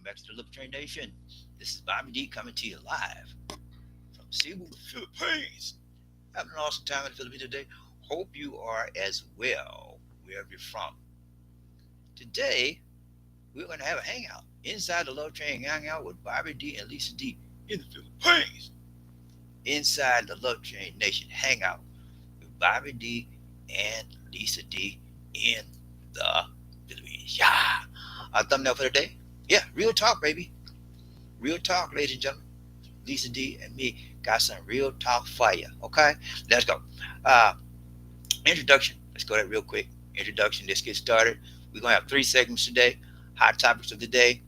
back to the Love Train Nation. This is Bobby D coming to you live from Cebu, Philippines. Having an awesome time in the Philippines today. Hope you are as well, wherever you're from. Today, we're going to have a hangout inside the Love Train Hangout with Bobby D and Lisa D in the Philippines. Inside the Love Train Nation Hangout with Bobby D and Lisa D in the Philippines. Yeah. Our thumbnail for the day? Yeah, real talk, baby. Real talk, ladies and gentlemen. Lisa D and me got some real talk for you. Okay, let's go. Uh, Introduction. Let's go that real quick. Introduction. Let's get started. We're gonna have three segments today: hot topics of the day,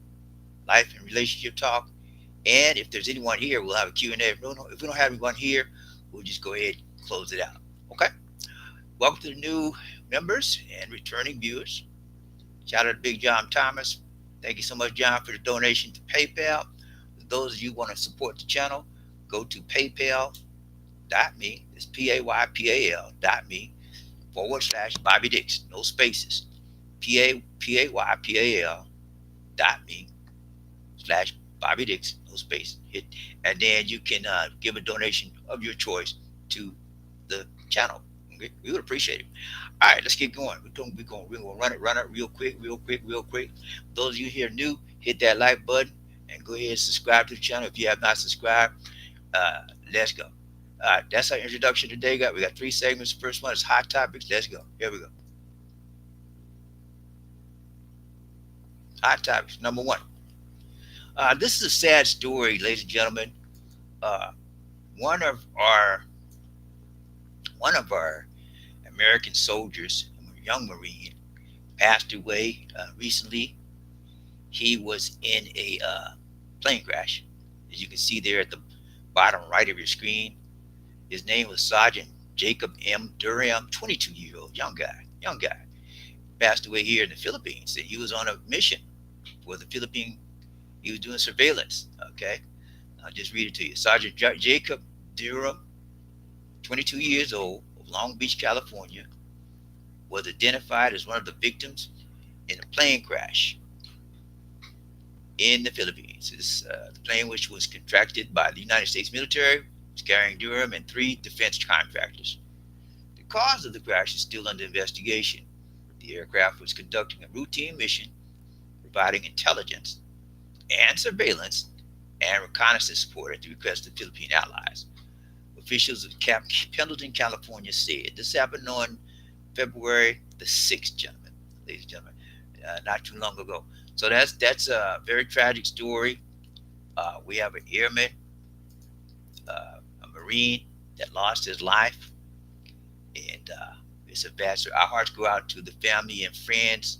life and relationship talk, and if there's anyone here, we'll have a Q and A. If we don't have anyone here, we'll just go ahead and close it out. Okay. Welcome to the new members and returning viewers. Shout out to Big John Thomas. Thank you so much, John, for the donation to PayPal. For those of you who want to support the channel, go to paypal.me. It's paypal.me/ Bobby Dix. No spaces. paypal.me/Bobby Dix. No space. Hit, and then you can give a donation of your choice to the channel. Okay? We would appreciate it. All right, let's get going. We're gonna run it real quick. Those of you here new, hit that like button and go ahead and subscribe to the channel if you have not subscribed. Let's go. All right, that's our introduction today. We got three segments. First one is hot topics. Let's go. Here we go. Hot topics. Number one. This is a sad story, ladies and gentlemen. Uh, one of our American soldiers, a young Marine, passed away recently. He was in a plane crash, as you can see there at the bottom right of your screen. His name was Sergeant Jacob M. Durham, 22-year-old young guy. Passed away here in the Philippines. He was on a mission for the Philippine. He was doing surveillance. Okay, I'll just read it to you. Sergeant Jacob Durham, 22 years old, of Long Beach, California, was identified as one of the victims in a plane crash in the Philippines. The plane, which was contracted by the United States military, was carrying Durham and three defense contractors. The cause of the crash is still under investigation. The aircraft was conducting a routine mission, providing intelligence and surveillance and reconnaissance support at the request of Philippine allies. Officials of Pendleton, California said this happened on February the 6th, gentlemen, ladies and gentlemen, not too long ago. So that's a very tragic story. We have an airman, a Marine that lost his life, and it's a bad story. Our hearts go out to the family and friends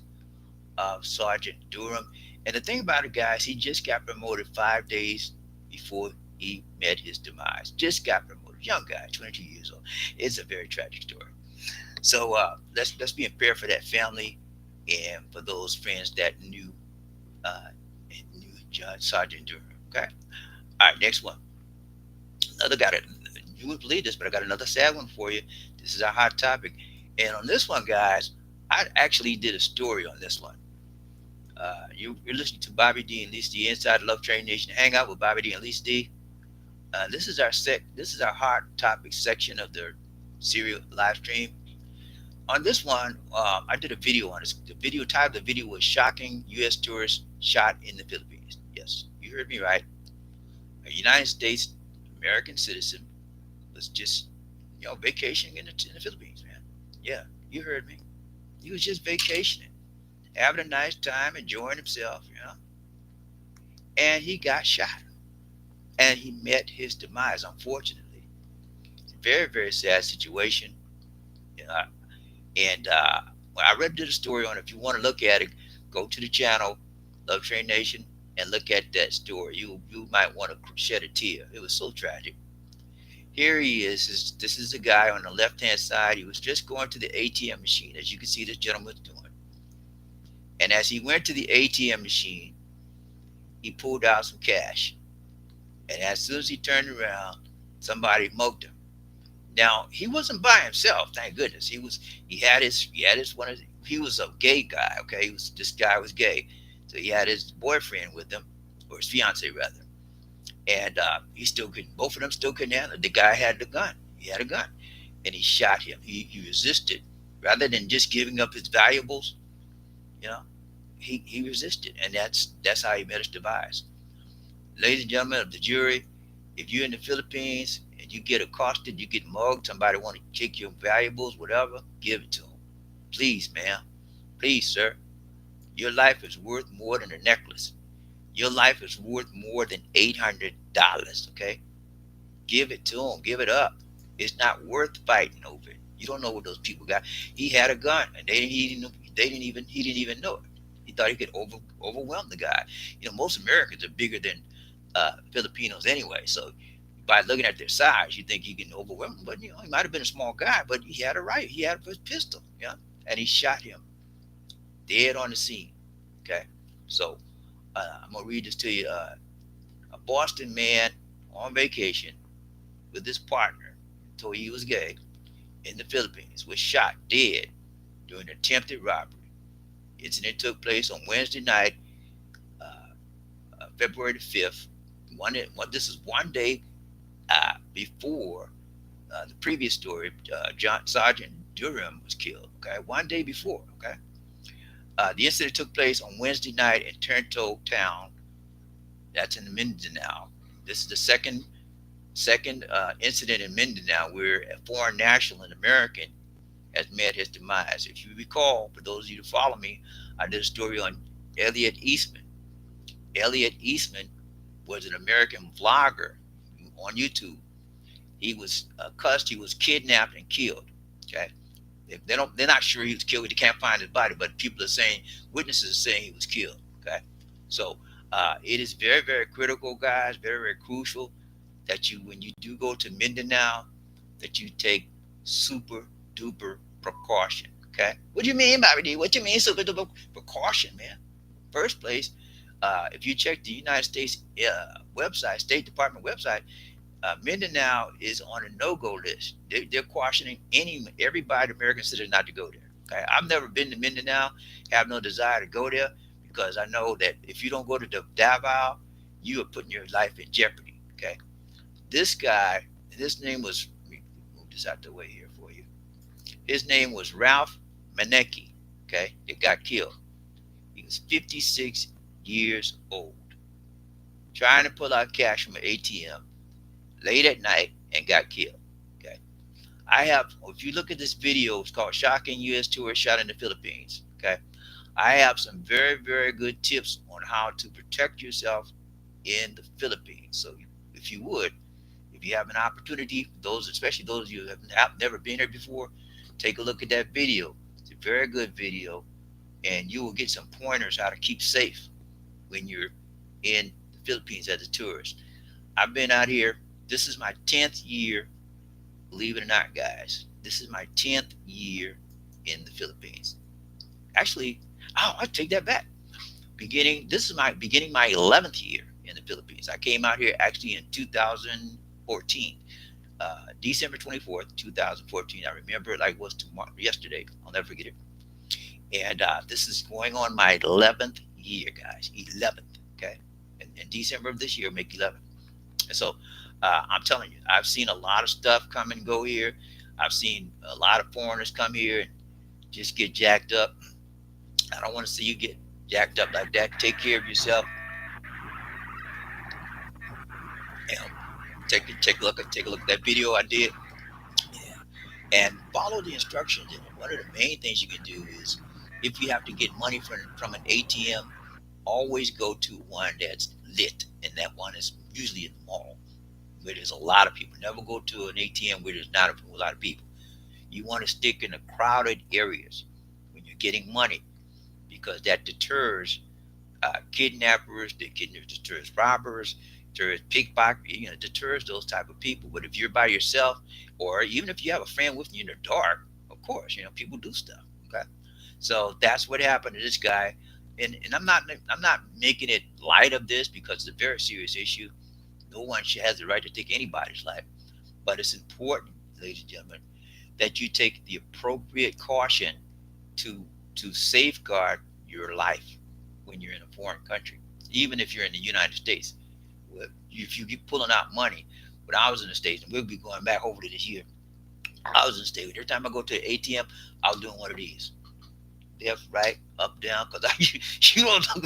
of Sergeant Durham. And the thing about it, guys, he just got promoted 5 days before he met his demise. Just got promoted. Young guy, 22 years old. It's a very tragic story. So let's be in prayer for that family and for those friends that knew Sergeant Durham. Okay. All right, next one. You would believe this, but I got another sad one for you. This is our hot topic. And on this one, guys, I actually did a story on this one. You're listening to Bobby D and Lisa D inside Love Train Nation Hangout with Bobby D and Lisa D. This is our hot topic section of the serial live stream. On this one, I did a video on this. The video title of the video was "Shocking U.S. Tourist Shot in the Philippines." Yes, you heard me right. A United States American citizen was just, vacationing in the Philippines, man. Yeah, you heard me. He was just vacationing, having a nice time, enjoying himself, and he got shot. And he met his demise, unfortunately. It's a very, very sad situation. And when I read the story on it, if you want to look at it, go to the channel, Love Train Nation, and look at that story. You might want to shed a tear. It was so tragic. Here he is. This is the guy on the left-hand side. He was just going to the ATM machine, as you can see this gentleman's doing. And as he went to the ATM machine, he pulled out some cash. And as soon as he turned around, somebody mugged him. Now, he wasn't by himself, thank goodness. He was a gay guy, okay? This guy was gay. So he had his boyfriend with him, or his fiance rather, and he still couldn't. Both of them still couldn't handle it. The guy had the gun. He had a gun, and he shot him. He resisted, rather than just giving up his valuables. You know, he resisted, and that's how he met his demise. Ladies and gentlemen of the jury, if you're in the Philippines and you get accosted, you get mugged, somebody want to take your valuables, whatever, give it to them. Please, ma'am. Please, sir. Your life is worth more than a necklace. Your life is worth more than $800. Okay, give it to them. Give it up. It's not worth fighting over it. You don't know what those people got. He had a gun, and he didn't even know it. He thought he could overwhelm the guy. You know, most Americans are bigger than Filipinos anyway. So by looking at their size, you think he can overwhelm them. But he might have been a small guy, but he had a right. He had a pistol. Yeah, and he shot him dead on the scene. Okay, so I'm gonna read this to you. A Boston man on vacation with his partner, told he was gay, in the Philippines, was shot dead during an attempted robbery. The incident took place on Wednesday night, February the 5th. This is one day before the previous story. John Sergeant Durham was killed. Okay, one day before. Okay, the incident took place on Wednesday night in Toronto town. That's in Mindanao. This is the second incident in Mindanao where a foreign national, an American, has met his demise. If you recall, for those of you who follow me, I did a story on Elliot Eastman. Elliot Eastman was an American vlogger on YouTube. He was cussed, he was kidnapped and killed. Okay, they're not sure he was killed. They can't find his body, but people are saying, witnesses are saying he was killed. Okay, so it is very, very critical, guys, very, very crucial that you, when you do go to Mindanao, that you take super duper precaution. Okay, what do you mean, BobbieD? What do you mean super duper precaution, man? First place, if you check the United States website, State Department website, Mindanao is on a no-go list. They're cautioning everybody, American citizen, not to go there. Okay, I've never been to Mindanao, have no desire to go there because I know that if you don't go to Davao, you are putting your life in jeopardy. Okay, this guy, his name was, let me move this out the way here for you. His name was Ralph Maneki. Okay, it got killed. He was 56 years old, trying to pull out cash from an ATM late at night and got killed. Okay, I have. If you look at this video, it's called "Shocking U.S. Tourist Shot in the Philippines." Okay, I have some very, very good tips on how to protect yourself in the Philippines. So, if you would, if you have an opportunity, those, especially those of you who have never been here before, take a look at that video. It's a very good video, and you will get some pointers how to keep safe when you're in the Philippines as a tourist. I've been out here. This is my 10th year, believe it or not, guys. This is my 10th year in the Philippines. Actually, I take that back. This is my 11th year in the Philippines. I came out here actually in 2014, December 24th, 2014. I remember it like it was tomorrow, yesterday. I'll never forget it. And this is going on my 11th year, guys. 11th, okay? In December of this year, make 11. And so I'm telling you, I've seen a lot of stuff come and go here. I've seen a lot of foreigners come here and just get jacked up. I don't want to see you get jacked up like that. Take care of yourself. And take a look at that video I did. Yeah. And follow the instructions in it. One of the main things you can do is, if you have to get money from an ATM, always go to one that's lit, and that one is usually in the mall where there's a lot of people. Never go to an ATM where there's not a lot of people. You want to stick in the crowded areas when you're getting money, because that deters kidnappers, that deters robbers, deters pickpockets, deters those type of people. But if you're by yourself, or even if you have a friend with you in the dark, of course, people do stuff. Okay, so that's what happened to this guy. And I'm not making it light of this, because it's a very serious issue. No one has the right to take anybody's life, but it's important, ladies and gentlemen, that you take the appropriate caution to safeguard your life. when you're in a foreign country, even if you're in the United States. Well, if you keep pulling out money, when I was in the States, and we'll be going back over to this year, I was in the States. Every time I go to the ATM, I was doing one of these: left, right, up, down, because you don't know,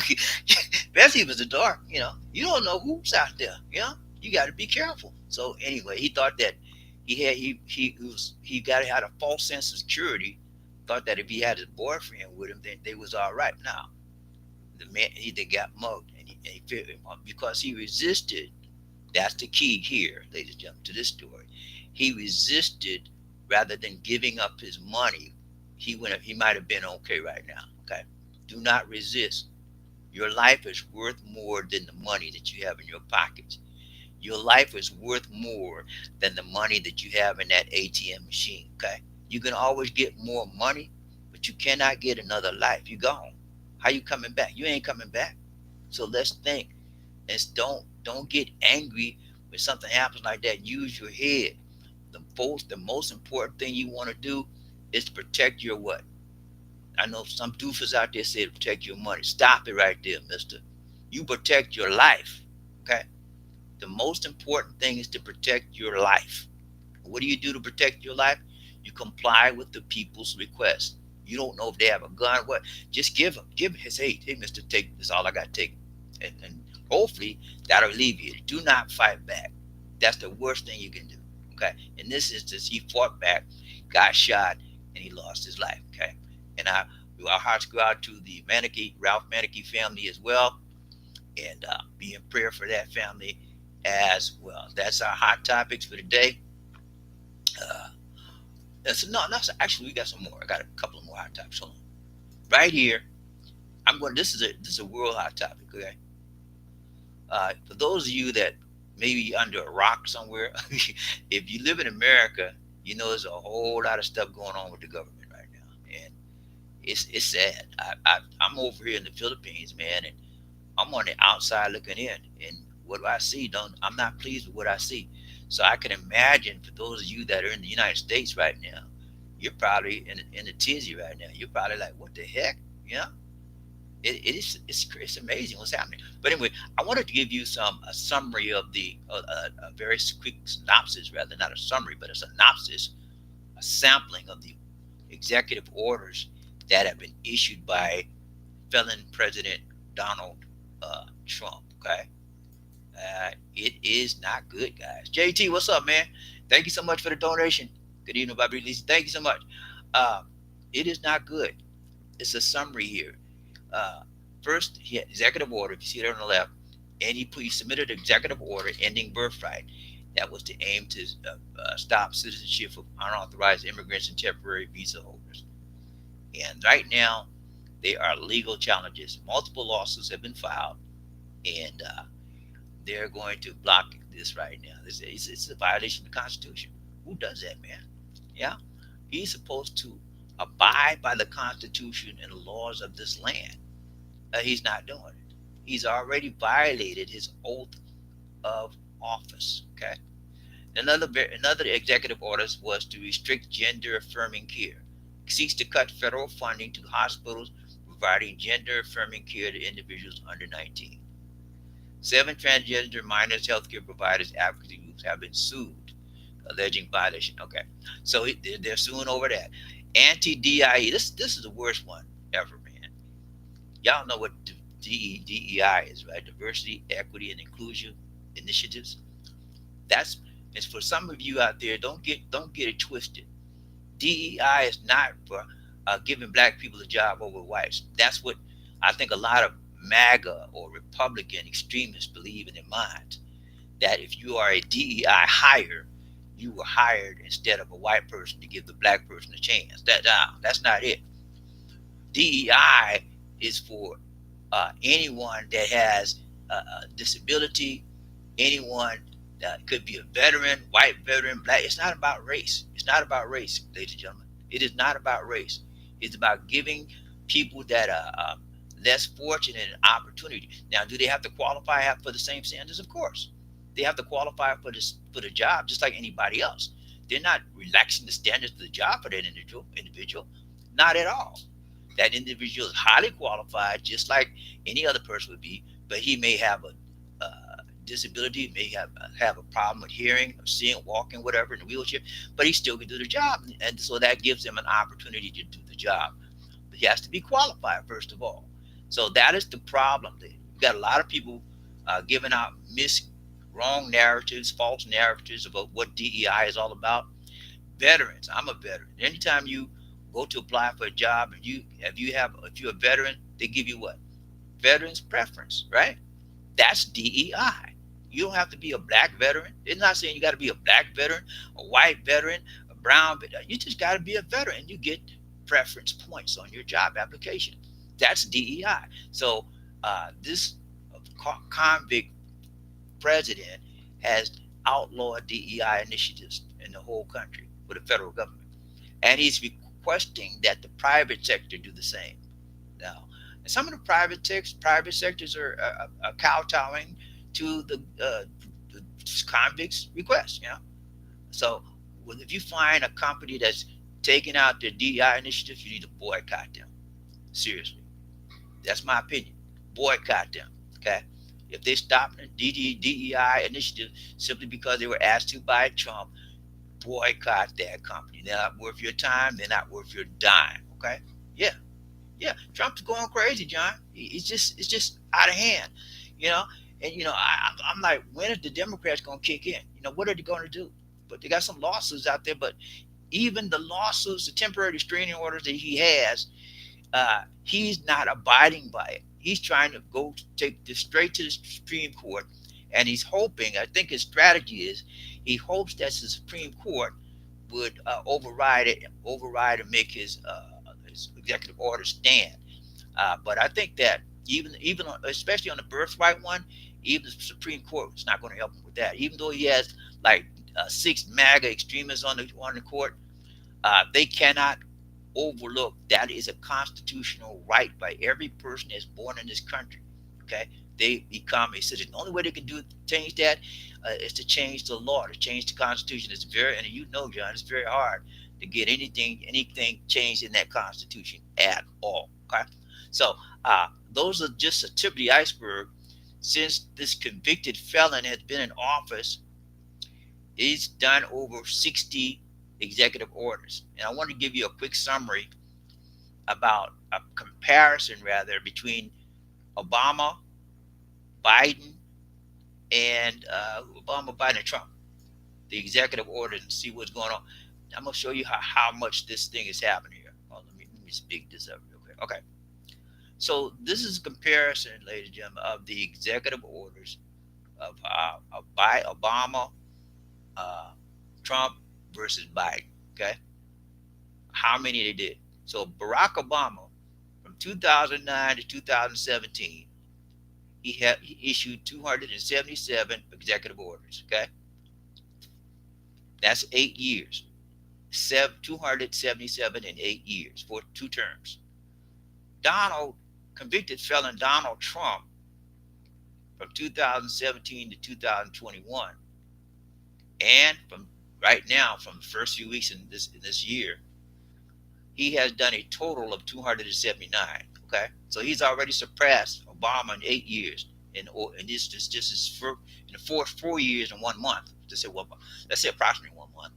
especially if it's dark, you don't know who's out there, you got to be careful. So anyway, he thought that he got had a false sense of security, thought that if he had his boyfriend with him, then they was all right. Now the man they got mugged, and he feared him because he resisted. That's the key here, ladies and gentlemen, to this story. He resisted rather than giving up his money. He might have been okay right now. Okay. Do not resist. Your life is worth more than the money that you have in your pockets. Your life is worth more than the money that you have in that ATM machine. Okay. You can always get more money, but you cannot get another life. You gone. How you coming back? You ain't coming back. So let's think. And don't get angry when something happens like that. Use your head. The most important thing you want to do is to protect your what? I know some doofus out there say to protect your money. Stop it right there, mister. You protect your life. Okay? The most important thing is to protect your life. What do you do to protect your life? You comply with the people's request. You don't know if they have a gun, what? Just give him his hey, mister, take this. All I got to take. And hopefully that'll alleviate it. Do not fight back. That's the worst thing you can do. Okay. In this instance, he fought back, got shot, and he lost his life. Okay. And our hearts go out to the Ralph Manicky family as well, and be in prayer for that family as well. That's our hot topics for today. Uh, no, actually we got some more. I got a couple of more hot topics. Hold on. Right here, I'm going. This is a world hot topic. Okay. For those of you that maybe under a rock somewhere, if you live in America, you know there's a whole lot of stuff going on with the government right now, and it's sad. I'm over here in the Philippines, man, and I'm on the outside looking in, and what do I see? Don't I'm not pleased with what I see. So I can imagine for those of you that are in the United States right now, you're probably in a tizzy right now. You're probably like, what the heck? Yeah, it's amazing what's happening. But anyway, I wanted to give you a summary of a very quick synopsis, rather not a summary, but a synopsis, a sampling of the executive orders that have been issued by felon President Donald Trump. Okay, it is not good, guys. JT, what's up, man? Thank you so much for the donation. Good evening, BobbieD LisaD. Thank you so much. Uh, it is not good. It's a summary here. Uh, First, he had executive order. If you see it on the left, and he submitted an executive order ending birthright. That was to aim to stop citizenship of unauthorized immigrants and temporary visa holders. And right now, they are legal challenges. Multiple lawsuits have been filed, and they're going to block this right now. It's a violation of the Constitution. Who does that, man? Yeah, he's supposed to abide by the Constitution and the laws of this land. He's not doing it. He's already violated his oath of office. Okay. Another executive order was to restrict gender affirming care. Seeks to cut federal funding to hospitals providing gender affirming care to individuals under 19. 7 transgender minors healthcare providers advocacy groups have been sued, alleging violation. Okay, so they're suing over that. Anti-DIE. This is the worst one ever, man. Y'all know what DEI is, right? Diversity, equity, and inclusion initiatives. That's it's for some of you out there. Don't get it twisted. DEI is not for giving black people a job over whites. That's what I think a lot of MAGA or Republican extremists believe in their minds. That if you are a DEI hire, you were hired instead of a white person to give the black person a chance. That's not it. DEI is for anyone that has a disability, anyone that could be a veteran, white veteran, black. It's not about race. It's not about race, ladies and gentlemen. It is not about race. It's about giving people that are less fortunate an opportunity. Now, do they have to qualify for the same standards? Of course. They have to qualify for the job just like anybody else. They're not relaxing the standards of the job for that individual. Not at all. That individual is highly qualified, just like any other person would be, but he may have a disability, may have a problem with hearing, or seeing, walking, whatever, in a wheelchair, but he still can do the job, and so that gives him an opportunity to do the job. But he has to be qualified first of all. So that is the problem. You got a lot of people giving out wrong narratives, false narratives about what DEI is all about. Veterans. I'm a veteran. Anytime you go to apply for a job and if you're a veteran, they give you what? Veterans preference, right? That's DEI. You don't have to be a black veteran. It's not saying you got to be a black veteran, a white veteran, a brown veteran. You just got to be a veteran. You get preference points on your job application. That's DEI. So this convict president has outlawed DEI initiatives in the whole country for the federal government, and he's requesting that the private sector do the same. Now, some of the private sectors are kowtowing to the convicts' requests. So if you find a company that's taking out their DEI initiatives, you need to boycott them. Seriously, that's my opinion. Boycott them. Okay. If they stop the DEI initiative simply because they were asked to by Trump, boycott that company. They're not worth your time. They're not worth your dime. Okay. Yeah. Yeah. Trump's going crazy, John. It's just out of hand. You know. And I'm like, when are the Democrats going to kick in? What are they going to do? But they got some lawsuits out there. But even the lawsuits, the temporary restraining orders that he has, he's not abiding by it. He's trying to go take this straight to the Supreme Court, and he's hoping. I think his strategy is he hopes that the Supreme Court would override and make his executive order stand. But I think that even especially on the birthright one, even the Supreme Court is not going to help him with that. Even though he has like six MAGA extremists on the court, they cannot overlook that is a constitutional right by every person that's born in this country. Okay, they become a citizen. The only way they can change that is to change the law, to change the Constitution. It's very, and John, it's very hard to get anything changed in that Constitution at all. Okay, so those are just a tip of the iceberg. Since this convicted felon has been in office, he's done over 60 executive orders. And I want to give you a quick summary about a comparison, rather, between Obama, Biden, and Trump, the executive orders, and see what's going on. I'm going to show you how much this thing is happening here. Well, let me speak this up real quick. Okay. So this is a comparison, ladies and gentlemen, of the executive orders of by Obama, Trump versus Biden. Okay, how many they did? So Barack Obama, from 2009 to 2017, he issued 277 executive orders. Okay, that's 8 years. 277 in 8 years for 2 terms. Convicted felon Donald Trump, from 2017 to 2021, and from right now, from the first few weeks in this year, he has done a total of 279. Okay, so he's already surpassed Obama in 8 years, and this is in the 4 years and 1 month. Let's say approximately 1 month.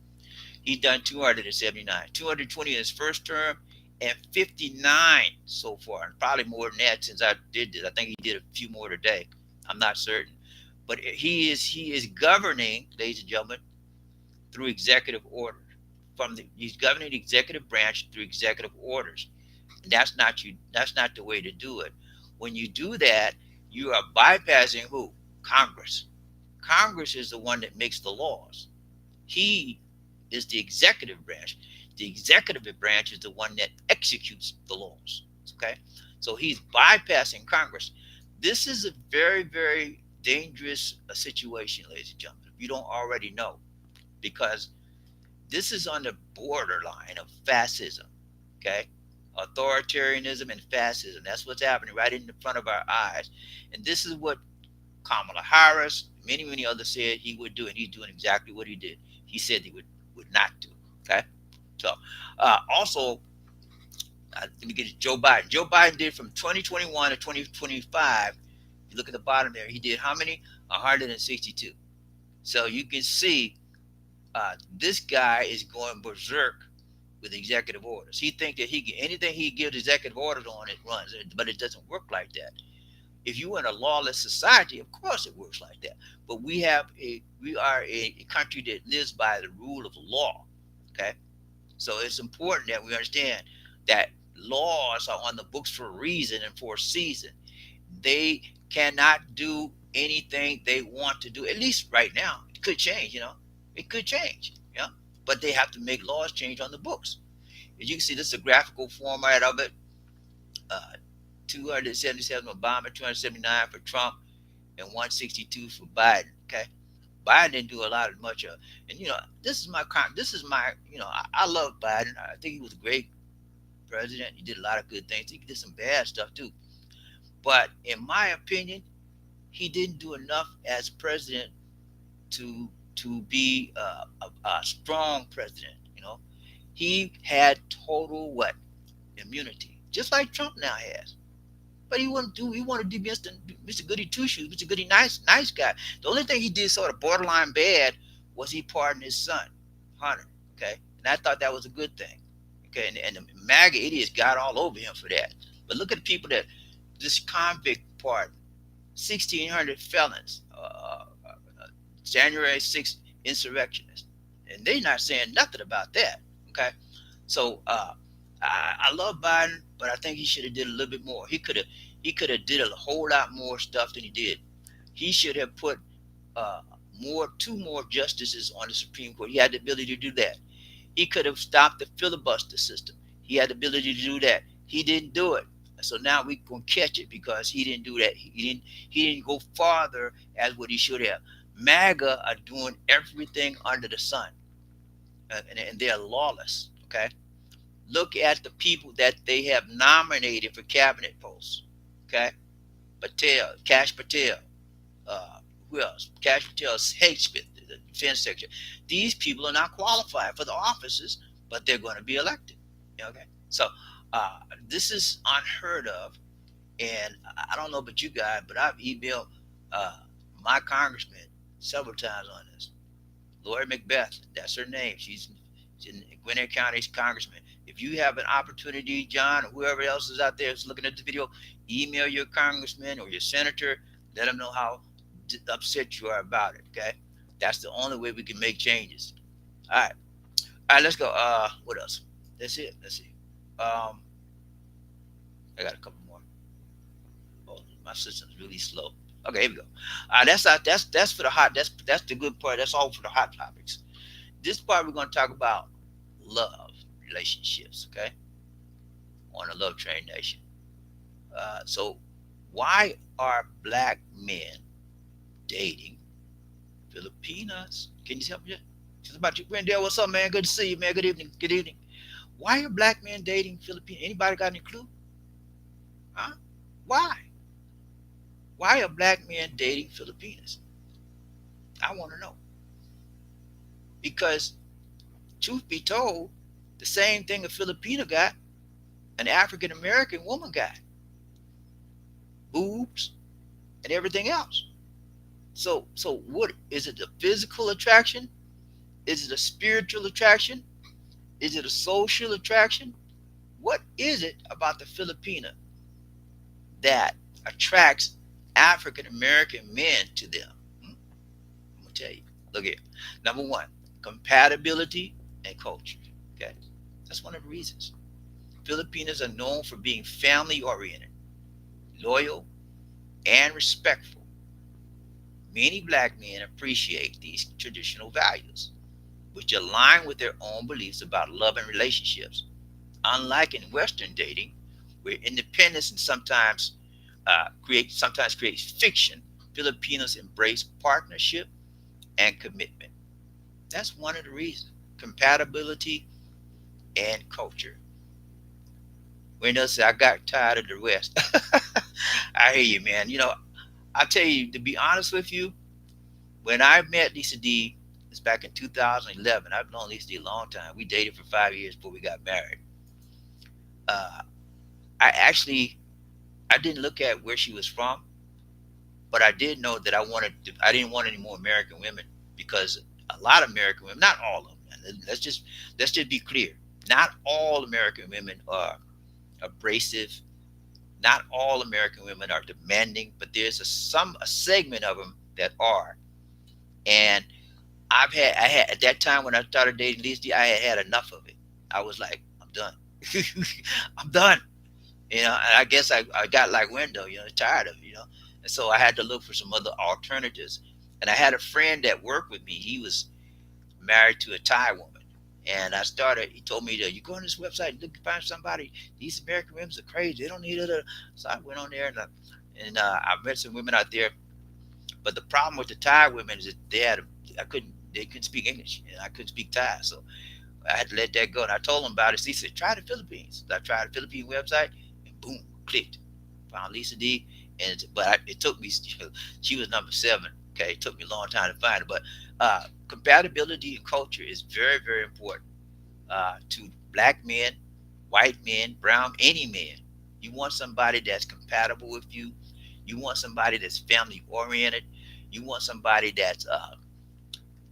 He's done 279, 220 in his first term, and 59 so far, and probably more than that since I did this. I think he did a few more today. I'm not certain, but he is governing, ladies and gentlemen, through executive order. He's governing the executive branch through executive orders. And that's not the way to do it. When you do that, you are bypassing who? Congress. Congress is the one that makes the laws. He is the executive branch. The executive branch is the one that executes the laws. Okay? So he's bypassing Congress. This is a very, very dangerous situation, ladies and gentlemen, if you don't already know, because this is on the borderline of fascism. Okay? Authoritarianism and fascism. That's what's happening right in the front of our eyes. And this is what Kamala Harris, many others said he would do, and he's doing exactly what he did. He said he would not do. Okay? So also, Let me get it. Joe Biden. Joe Biden did from 2021 to 2025. You look at the bottom there. He did how many? 162. So you can see this guy is going berserk with executive orders. He think that anything he gives executive orders on, it runs, but it doesn't work like that. If you in a lawless society, of course it works like that. But we are a country that lives by the rule of law. Okay, so it's important that we understand that laws are on the books for a reason and for a season. They cannot do anything they want to do. At least right now, it could change. It could change. But they have to make laws change on the books. As you can see, this is a graphical format of it. Uh, 277 Obama, 279 for Trump, and 162 for Biden. Okay, Biden didn't do a lot of much of, and I love Biden. I think he was a great president. He did a lot of good things. He did some bad stuff too, but in my opinion, he didn't do enough as president to be a strong president. He had total what immunity, just like Trump now has. But he wanted to be Mr. Goody Two Shoes, Mr. Goody nice guy. The only thing he did sort of borderline bad was he pardoned his son, Hunter. Okay, and I thought that was a good thing. Okay, and the MAGA idiots got all over him for that. But look at the people that this convict pardon, 1,600 felons, January 6th insurrectionists, and they're not saying nothing about that. Okay, so I love Biden, but I think he should have did a little bit more. He could have did a whole lot more stuff than he did. He should have put uh, two more justices on the Supreme Court. He had the ability to do that. He could have stopped the filibuster system. He had the ability to do that. He didn't do it. So now we're gonna catch it because he didn't do that. He didn't go farther as what he should have. MAGA are doing everything under the sun, and they're lawless. Okay, look at the people that they have nominated for cabinet posts. Okay, Cash Patel, who else? Cash Patel, Smith, the defense secretary. These people are not qualified for the offices, but they're going to be elected. Okay, so this is unheard of, and I don't know about you guys, but I've emailed uh, my congressman several times on this. Lori Macbeth, that's her name. She's in Gwinnett County's congressman. If you have an opportunity, John, or whoever else is out there is looking at the video, email your congressman or your senator. Let them know how upset you are about it. Okay, that's the only way we can make changes. All right, let's go. What else? That's it. Let's see. I got a couple more. Oh, my system's really slow. Okay, here we go. That's for the hot. That's the good part. That's all for the hot topics. This part we're going to talk about love relationships. Okay, on the Love Train Nation. So, why are black men dating Filipinas? Can you help me? It's about you, Grandel. What's up, man? Good to see you, man. Good evening. Good evening. Why are black men dating Filipinas? Anybody got any clue? Huh? Why? Why are black men dating Filipinas? I want to know. Because, truth be told, the same thing a Filipino got, an African American woman got. Boobs and everything else. So what is it? A physical attraction? Is it a spiritual attraction? Is it a social attraction? What is it about the Filipina that attracts African American men to them? I'm gonna tell you. Look here. Number one, compatibility and culture. Okay, that's one of the reasons. Filipinos are known for being family oriented, loyal, and respectful. Many black men appreciate these traditional values, which align with their own beliefs about love and relationships. Unlike in Western dating, where independence and sometimes creates fiction, Filipinos embrace partnership and commitment. That's one of the reasons. Compatibility and culture. When they say I got tired of the West, I hear you, man. I tell you, to be honest with you, when I met Lisa D, it's back in 2011. I've known Lisa D a long time. We dated for 5 years before we got married. Uh, I actually I didn't look at where she was from, but I did know that I didn't want any more American women because a lot of American women, not all of them, and let's just be clear, not all American women are abrasive. Not all American women are demanding, but there's a segment of them that are. And I had at that time when I started dating Lisa, I had enough of it. I was like, I'm done. I'm done. And I guess I got like window, tired of it, And so I had to look for some other alternatives. And I had a friend that worked with me. He was married to a Thai woman. And he told me that you go on this website and look to find somebody. These American women are crazy. They don't need it. So I went on there and I met some women out there. But the problem with the Thai women is that they couldn't speak English and I couldn't speak Thai. So I had to let that go. And I told him about it. So he said, try the Philippines. So I tried the Philippine website and boom, clicked. Found Lisa D. It took me, she was number 7. Okay. It took me a long time to find her. But compatibility and culture is very, very important to black men, white men, brown, any man. You want somebody that's compatible with you. You want somebody that's family oriented. You want somebody that's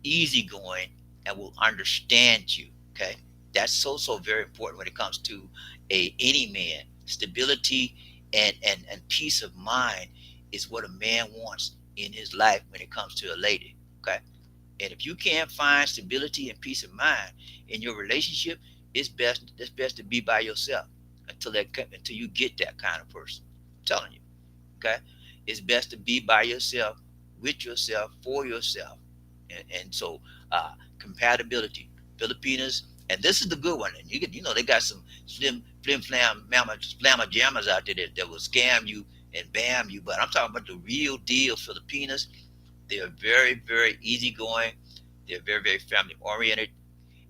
easygoing and will understand you. Okay, that's so very important when it comes to a any man. Stability and peace of mind is what a man wants in his life when it comes to a lady. Okay, and if you can't find stability and peace of mind in your relationship, it's best to be by yourself until you get that kind of person. I'm telling you. Okay, it's best to be by yourself, with yourself, for yourself, and so compatibility. Filipinas, and this is the good one. And they got some slim flim flam mama flamma jammers out there that will scam you and bam you. But I'm talking about the real deal Filipinas. They are very very easygoing. They're very very family oriented.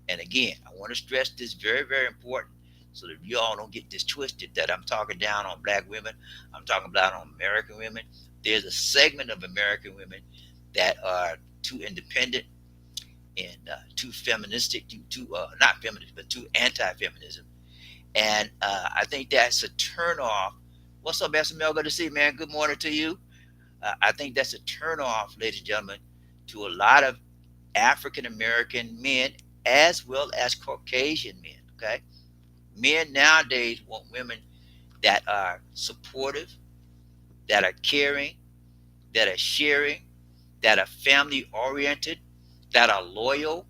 And again, I want to stress this very, very important so that you all don't get this twisted that I'm talking down on black women. I'm talking about on American women. There's a segment of American women that are too independent and too feministic, not feminist, but too anti-feminism. And I think that's a turn off. What's up, Pastor Mel? Good to see you, man. Good morning to you. I think that's a turn off, ladies and gentlemen, to a lot of African American men as well as Caucasian men. Okay, men nowadays want women that are supportive, that are caring, that are sharing, that are family oriented, that are loyal,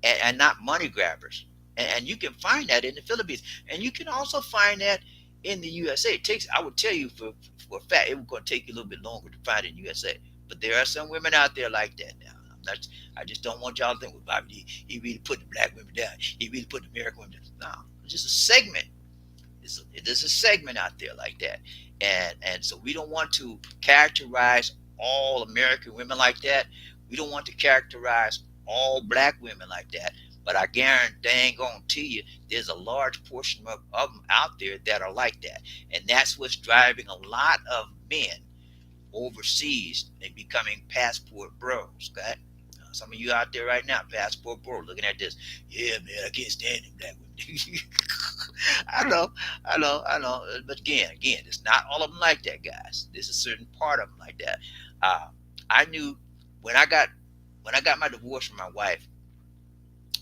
and not money grabbers. And you can find that in the Philippines, and you can also find that in the USA. I would tell you for a fact, it was going to take you a little bit longer to find it in the USA. But there are some women out there like that now. I just don't want y'all to think, well, Bobby, he really put the black women down. He really put the American women down. No, it's just a segment. There's a segment out there like that. And so we don't want to characterize all American women like that. We don't want to characterize all black women like that. But I guarantee you, there's a large portion of them out there that are like that. And that's what's driving a lot of men overseas and becoming passport bros. Okay, some of you out there right now, passport bro, looking at this. Yeah, man, I can't stand them black women. I know. But again, it's not all of them like that, guys. There's a certain part of them like that. Uh, I knew when I got my divorce from my wife,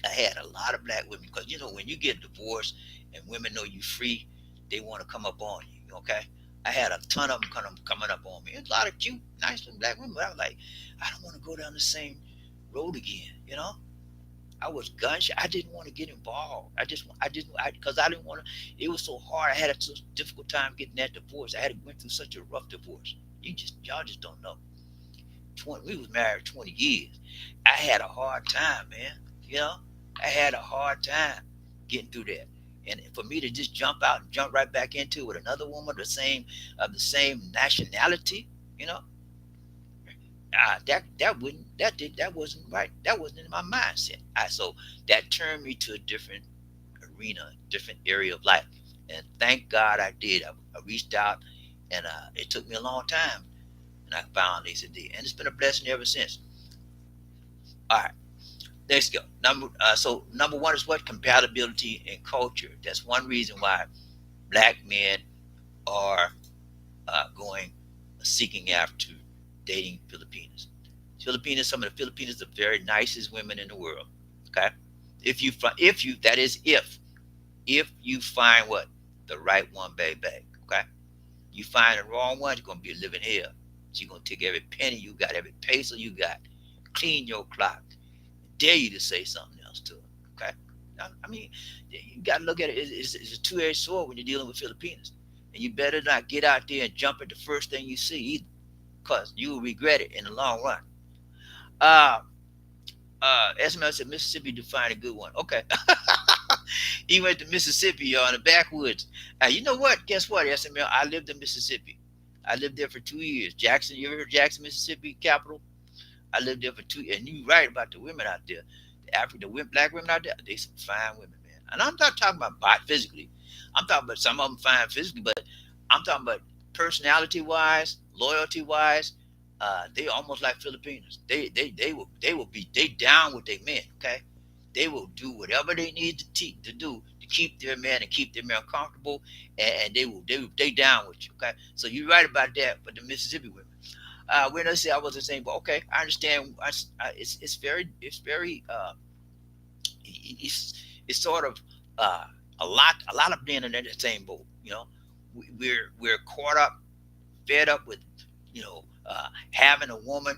I had a lot of black women because when you get divorced and women know you free, they want to come up on you. Okay, I had a ton of them coming up on me. There's a lot of cute, nice black women. But I was like, I don't want to go down the same road again. I was gun shy. I didn't want to get involved. Because I didn't want to. It was so hard. I had a difficult time getting that divorce. I had went through such a rough divorce. Y'all just don't know. We was married 20 years. I had a hard time, man. You know, I had a hard time getting through that. And for me to just jump out and jump right back into it with another woman of the same nationality, you know, that wasn't right. That wasn't in my mindset. So that turned me to a different arena, different area of life. And thank God I did. I reached out, and it took me a long time, and I found Lisa D, and it's been a blessing ever since. All right, let's go. Number one is what? Compatibility and culture. That's one reason why black men are going seeking after dating Filipinas. Filipinas, some of the Filipinas are the very nicest women in the world. Okay, if you that is if you find what the right one, baby. Okay, you find the wrong one, you're gonna be living hell. She's gonna take every penny you got, every peso you got, clean your clock, dare you to say something else to her. Okay, I mean, you got to look at it. It's a two-edged sword when you're dealing with Filipinos, and you better not get out there and jump at the first thing you see either, because you will regret it in the long run. Uh, SML said Mississippi defined a good one. Okay, he went to Mississippi, y'all, in the backwoods. You know what? Guess what, SML? I lived in Mississippi. I lived there for 2 years. Jackson, you ever heard of Jackson, Mississippi, capital? I lived there for 2 years. And you right about the women out there. The African, black women out there, they some fine women, man. And I'm not talking about physically. I'm talking about some of them fine physically, but I'm talking about personality wise, loyalty wise. They almost like Filipinos. They will be they down with their men. Okay, they will do whatever they need to do to keep their man and keep their man comfortable, and they down with you. Okay, so you're right about that. But the Mississippi women, when I say I wasn't saying, but okay, I understand. It's sort of a lot of being in that same boat. We're caught up, fed up with having a woman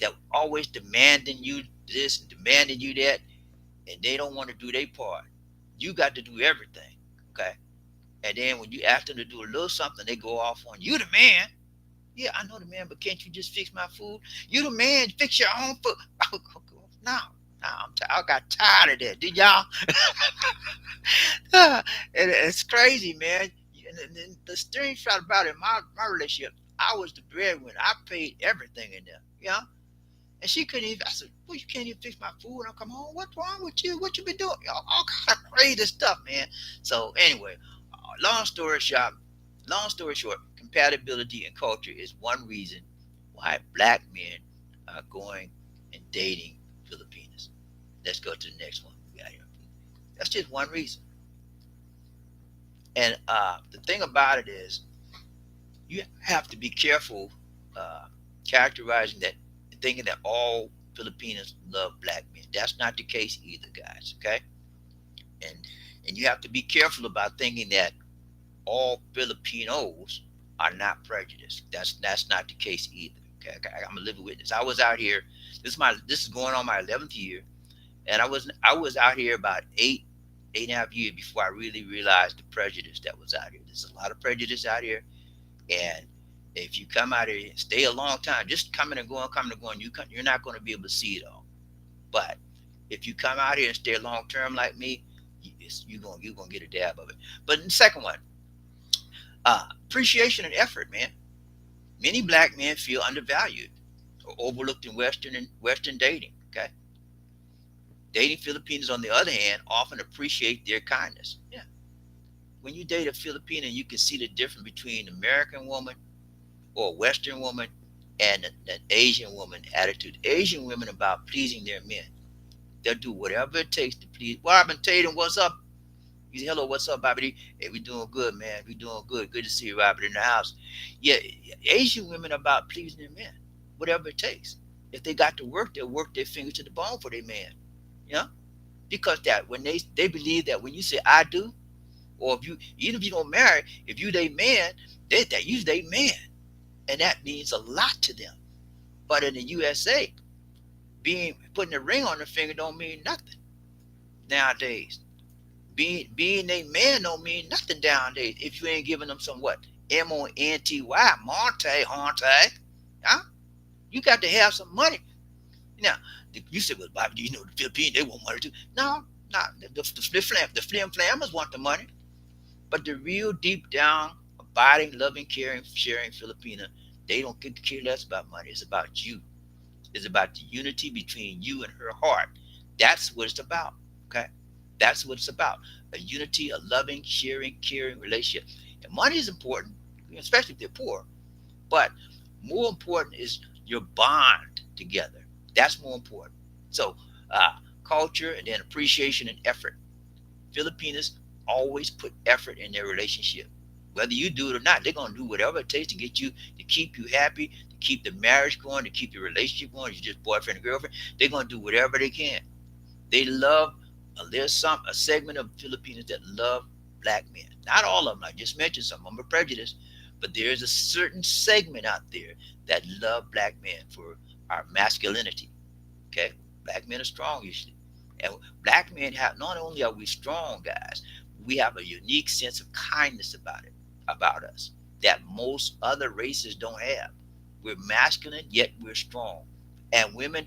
that always demanding you this and demanding you that, and they don't want to do their part. You got to do everything, okay? And then when you ask them to do a little something, they go off on you, the man. Yeah, I know the man, but can't you just fix my food? You the man, fix your own food. No, no, I got tired of that. Did y'all? It's crazy, man. And the strange part about it, my relationship, I was the breadwinner. I paid everything in there, And she couldn't even. I said, "Well, you can't even fix my food when I come home. What's wrong with you? What you been doing? All kind of crazy stuff, man." So anyway, long story short, compatibility and culture is one reason why black men are going and dating Filipinas. Let's go to the next one we got here. That's just one reason. And the thing about it is, you have to be careful characterizing that, thinking that all Filipinos love black men. That's not the case either, guys. Okay, and and you have to be careful about thinking that all Filipinos are not prejudiced. That's not the case either. Okay, I'm a living witness. I was out here. This is going on my 11th year, and I was out here about eight and a half years before I really realized the prejudice that was out here. There's a lot of prejudice out here, and if you come out here and stay a long time, just coming and going, you're not going to be able to see it all. But if you come out here and stay long term like me, you're gonna get a dab of it. But the second one, appreciation and effort, man. Many black men feel undervalued or overlooked in Western dating. Okay, dating Filipinos, on the other hand, often appreciate their kindness. Yeah, when you date a Filipino, you can see the difference between an American woman or a Western woman and an Asian woman attitude. Asian women about pleasing their men. They'll do whatever it takes to please. Well, I've been Tatum, what's up? You say, hello, what's up, Bobby? Hey, we doing good, man. We doing good. Good to see you, Robert, in the house. Yeah, Asian women about pleasing their men, whatever it takes. If they got to work, they'll work their fingers to the bone for their man. You know, because that when they believe that when you say I do, or if you even if you don't marry, if you they man, that you they man, and that means a lot to them. But in the USA, putting a ring on the finger don't mean nothing nowadays. Being a man don't mean nothing nowadays if you ain't giving them some what Monty Monte. Huh? You got to have some money. Now you said, well, Bobby, do you know the Philippines? They want money too. No, not the flim flammers want the money, but the real deep down, abiding, loving, caring, sharing Filipina, they don't care less about money. It's about you. It's about the unity between you and her heart. That's what it's about. Okay, that's what it's about. A unity, a loving, sharing, caring relationship. And money is important, especially if they're poor. But more important is your bond together. That's more important. So, culture and then appreciation and effort. Filipinas always put effort in their relationship. Whether you do it or not, they're gonna do whatever it takes to get you to keep you happy, to keep the marriage going, to keep the relationship going. You're just boyfriend and girlfriend. They're gonna do whatever they can. They love. There's a segment of Filipinos that love black men. Not all of them. I just mentioned some of them are prejudiced, but there's a certain segment out there that love black men for our masculinity. Okay, black men are strong usually, and black men have, not only are we strong guys, we have a unique sense of kindness about us that most other races don't have. We're masculine yet we're strong, and women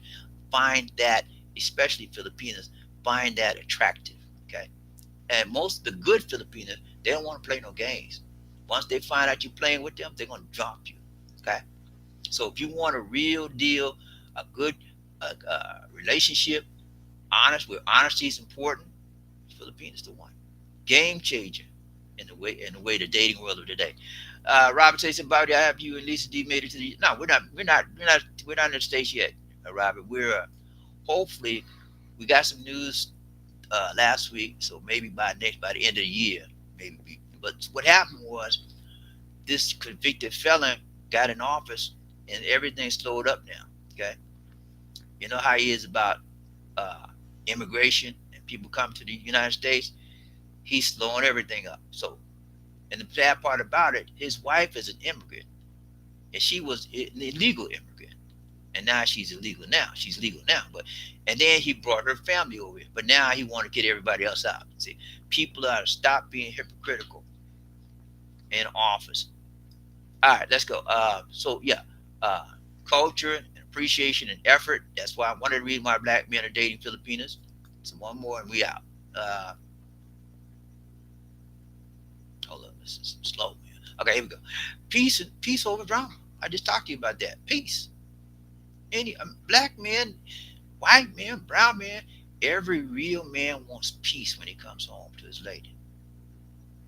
find that, especially Filipinos, find that attractive. Okay, and most of the good Filipinos, they don't want to play no games. Once they find out you're playing with them, they're gonna drop you. Okay, so if you want a real deal, a good relationship, honest, where honesty is important, Philippines is the one. Game changer in the way the dating world of today. Robert says, somebody, I have you and Lisa D made it to the. No, we're not in the States yet, Robert. We're hopefully we got some news last week, so maybe by the end of the year, maybe. But what happened was this convicted felon got in office, and everything slowed up now. Okay, you know how he is about uh, immigration and people come to the United States. He's slowing everything up. So, and the bad part about it, his wife is an immigrant, and she was an illegal immigrant, and now she's illegal now. She's legal now, but and then he brought her family over here, but now he want to get everybody else out. See, people ought to stop being hypocritical in office. All right, let's go. So yeah, uh, culture and appreciation and effort. That's why I wanted to read why black men are dating Filipinas. So one more and we out. Uh, Hold up, this is slow. Okay, here we go. Peace over drama. I just talked to you about that. Peace. Any black men, white men, brown men, every real man wants peace when he comes home to his lady.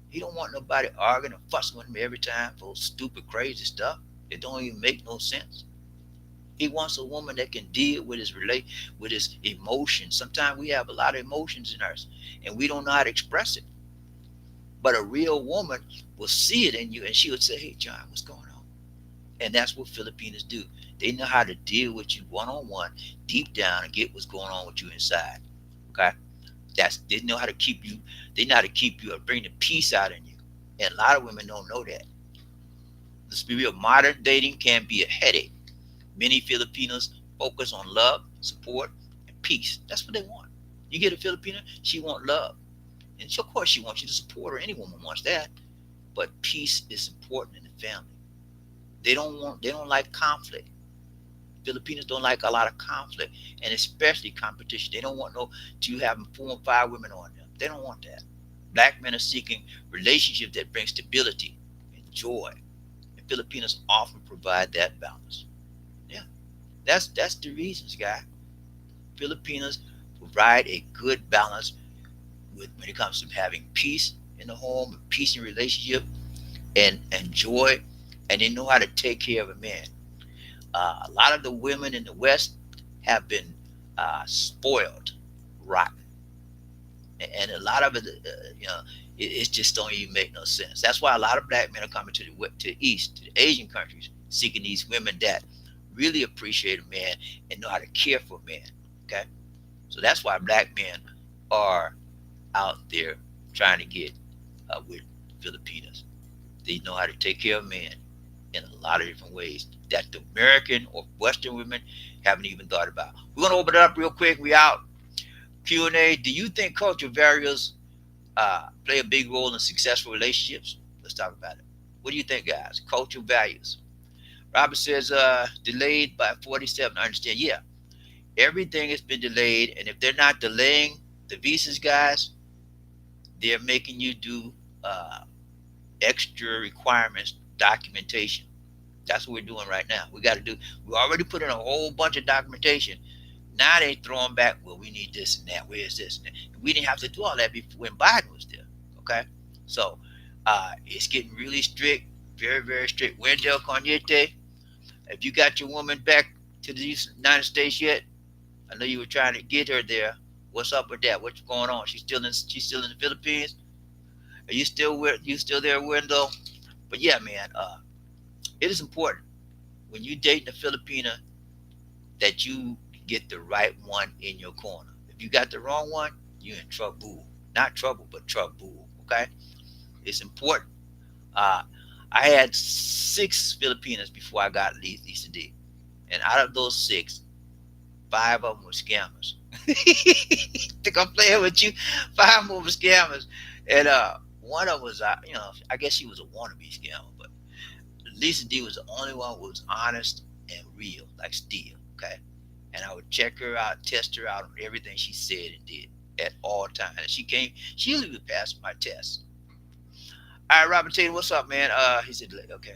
He don't want nobody arguing and fussing with him every time for stupid, crazy stuff. It don't even make no sense. He wants a woman that can deal with with his emotions. Sometimes we have a lot of emotions in us, and we don't know how to express it. But a real woman will see it in you, and she would say, "Hey, John, what's going on?" And that's what Filipinos do. They know how to deal with you one on one, deep down, and get what's going on with you inside. Okay, they know how to keep you. They know how to keep you and bring the peace out in you. And a lot of women don't know that. Let's be real. Modern dating can be a headache. Many Filipinos focus on love, support, and peace. That's what they want. You get a Filipino, she want love. And of course she wants you to support her. Any woman wants that. But peace is important in the family. They don't like conflict. Filipinos don't like a lot of conflict, and especially competition. They don't want to have 4 and 5 women on them. They don't want that. Black men are seeking relationships that bring stability and joy. And Filipinos often provide that balance. Yeah. That's the reasons, guy. Filipinos provide a good balance when it comes to having peace in the home, peace in relationship, and joy, and they know how to take care of a man. A lot of the women in the West have been spoiled, rotten, and a lot of it, it just don't even make no sense. That's why a lot of black men are coming to the East, to the Asian countries, seeking these women that really appreciate a man and know how to care for a man. Okay, so that's why black men are out there trying to get with Filipinos. They know how to take care of men in a lot of different ways that the American or Western women haven't even thought about. We're gonna open it up real quick. We out. Q&A. Do you think cultural barriers play a big role in successful relationships? Let's talk about it. What do you think, guys? Cultural values. Robert says delayed by 47. I understand. Yeah, everything has been delayed, and if they're not delaying the visas, guys, they're making you do uh, extra requirements, documentation. That's what we're doing right now. We got to do. We already put in a whole bunch of documentation. Now they throwing back. Well, we need this and that. Where's this? And that. We didn't have to do all that before when Biden was there. Okay, so it's getting really strict, very very strict. Wendell Corniete, if you got your woman back to the United States yet? I know you were trying to get her there. What's up with that? What's going on? She's still in the Philippines. Are you still there, Wendell? But yeah, man, it is important when you dating a Filipina that you get the right one in your corner. If you got the wrong one, you're in trouble. Not trouble, but trouble. Okay, it's important. Uh, I had 6 Filipinas before I got Lisa D, and out of those 6, 5 of them were scammers. Think I'm playing with you? 5 of them were scammers, and one of them was, I guess she was a wannabe scammer, but Lisa D was the only one who was honest and real, like steel. Okay, and I would check her out, test her out on everything she said and did at all times. And she usually would pass my test. All right, Robert Taylor, what's up, man? He said, okay.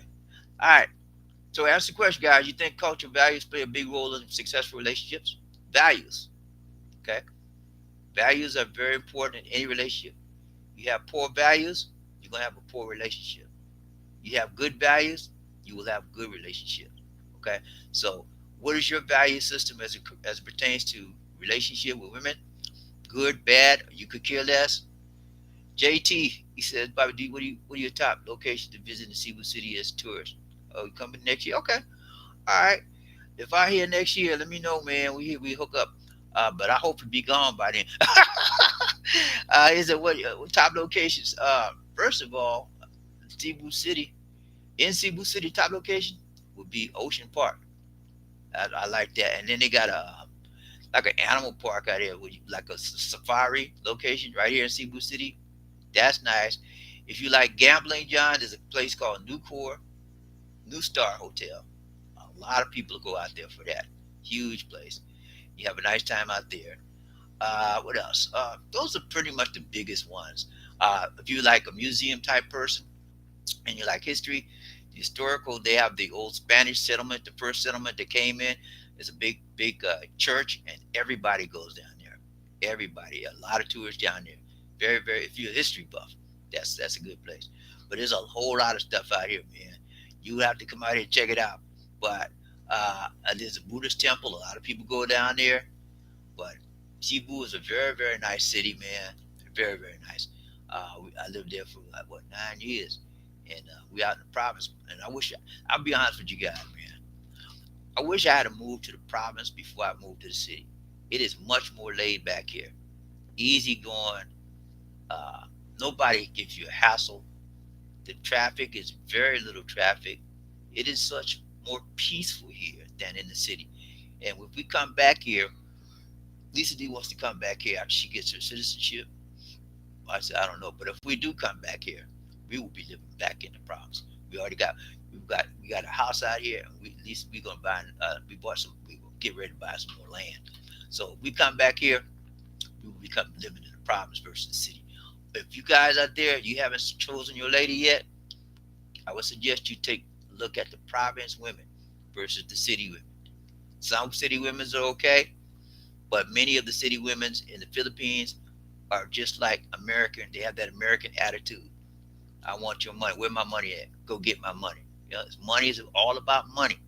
All right. So answer the question, guys. You think cultural values play a big role in successful relationships? Values. Okay. Values are very important in any relationship. You have poor values, you're gonna have a poor relationship. You have good values, you will have good relationships. Okay. So what is your value system as it pertains to relationship with women? Good, bad, you could care less. JT, he says, Bobby D, what are your top locations to visit in Cebu City as tourists? Oh, you coming next year? Okay. All right. If I hear next year, let me know, man. We hook up. But I hope to be gone by then. Is it what top locations? First of all, Cebu City. In Cebu City, top location would be Ocean Park. I like that. And then they got a like an animal park out there, like a safari location right here in Cebu City. That's nice. If you like gambling, John, there's a place called New Star Hotel. A lot of people go out there for that. Huge place. You have a nice time out there. What else? Those are pretty much the biggest ones. If you like a museum type person and you like history, historical, they have the old Spanish settlement, the first settlement that came in. It's a big church, and everybody goes down there. Everybody, a lot of tourists down there. Very, very. If you're a history buff, that's a good place. But there's a whole lot of stuff out here, man. You have to come out here and check it out. But there's a Buddhist temple. A lot of people go down there. But Cebu is a very, very nice city, man. Very, very nice. I lived there for like what 9 years, and we out in the province. And I'll be honest with you guys, man. I wish I had moved to the province before I moved to the city. It is much more laid back here, easy going. Uh, Nobody gives you a hassle. The traffic is very little traffic. It is such more peaceful here than in the city. And if we come back here, Lisa D wants to come back here after she gets her citizenship. I said, I don't know, but if we do come back here, we will be living back in the province. We already got we got a house out here, and at least we're gonna buy. We bought some. We will get ready to buy some more land. So if we come back here, we will become living in the province versus the city. If you guys out there, you haven't chosen your lady yet, I would suggest you take a look at the province women versus the city women. Some city women are okay, but many of the city women in the Philippines are just like American. They have that American attitude. I want your money. Where my money at? Go get my money. You know, money is all about money,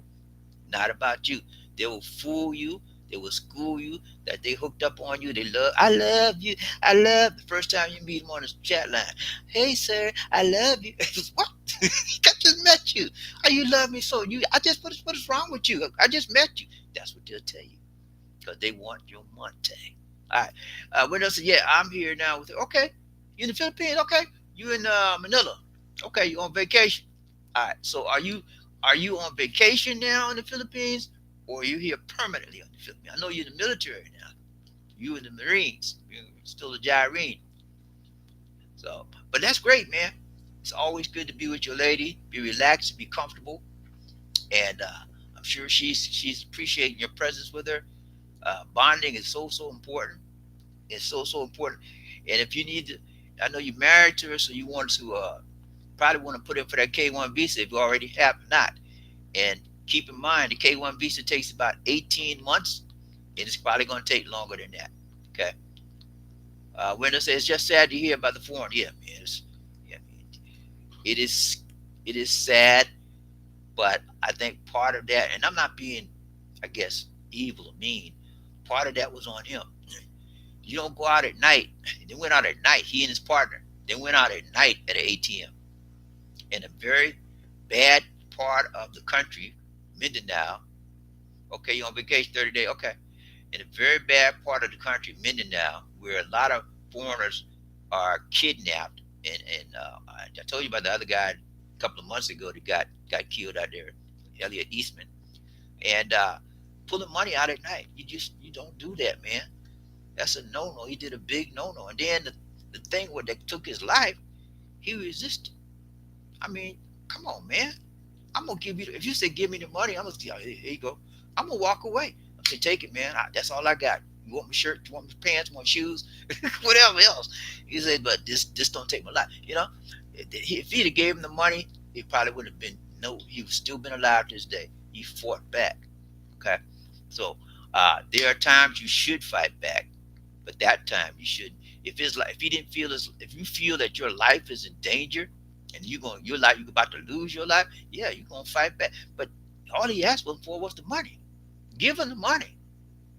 not about you. They will fool you. They will school you that they hooked up on you. They love. I love you. I love. The first time you meet them on the chat line, hey sir, I love you. What? I just met you. How you love me so? You. I just what is wrong with you? I just met you. That's what they'll tell you because they want your money. All right. What else? Yeah, I'm here now with. Okay, you in the Philippines? Okay, you in Manila? Okay, you on vacation? All right. So are you on vacation now in the Philippines, or are you here permanently on the Philippines? I know you're in the military now. You in the Marines. You're still a Gyrene. So, but that's great, man. It's always good to be with your lady. Be relaxed, be comfortable, and I'm sure she's appreciating your presence with her. Bonding is so important. It's so important. And if you need to, I know you're married to her, so you want to probably want to put in for that K1 visa if you already have not. And keep in mind, the K1 visa takes about 18 months, and it's probably going to take longer than that. Okay. Window says it's just sad to hear about the foreign. Yeah, man. Yeah, man. It is. It is sad, but I think part of that, and I'm not being, I guess, evil or mean. Part of that was on him. You don't go out at night. They went out at night. He and his partner. They went out at night at an ATM in a very bad part of the country, Mindanao. Okay, you're on vacation 30 days. Okay, in a very bad part of the country, Mindanao, where a lot of foreigners are kidnapped. And I told you about the other guy a couple of months ago that got killed out there, Elliot Eastman, and pulling money out at night. You don't do that, man. That's a no no. He did a big no no. And then the thing where that took his life, he resisted. I mean, come on, man. I'm gonna give you. If you say give me the money, I'm gonna say, here you go. I'm gonna walk away. I say take it, man. That's all I got. You want my shirt? You want my pants? You want shoes? Whatever else. He said, but this don't take my life. If he'd have gave him the money, he probably would have been no. He would still been alive to this day. He fought back. Okay, so there are times you should fight back, but that time you shouldn't. If you didn't feel as, if you feel that your life is in danger, and you're about to lose your life, yeah, you're gonna fight back. But all he asked for was the money. Give him the money.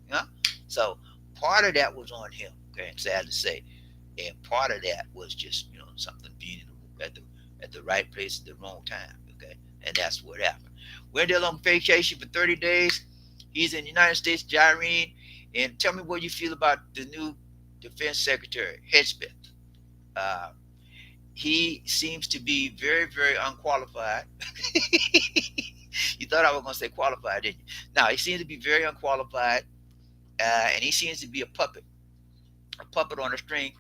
You know? So part of that was on him. Okay, I'm sad to say, and part of that was just something being at the right place at the wrong time. Okay, and that's what happened. We're there on vacation for 30 days. He's in the United States, Jareen. And tell me what you feel about the new Defense Secretary, Hedgepeth. Uh, he seems to be very, very unqualified. You thought I was going to say qualified, didn't you? No, he seems to be very unqualified, and he seems to be a puppet on a string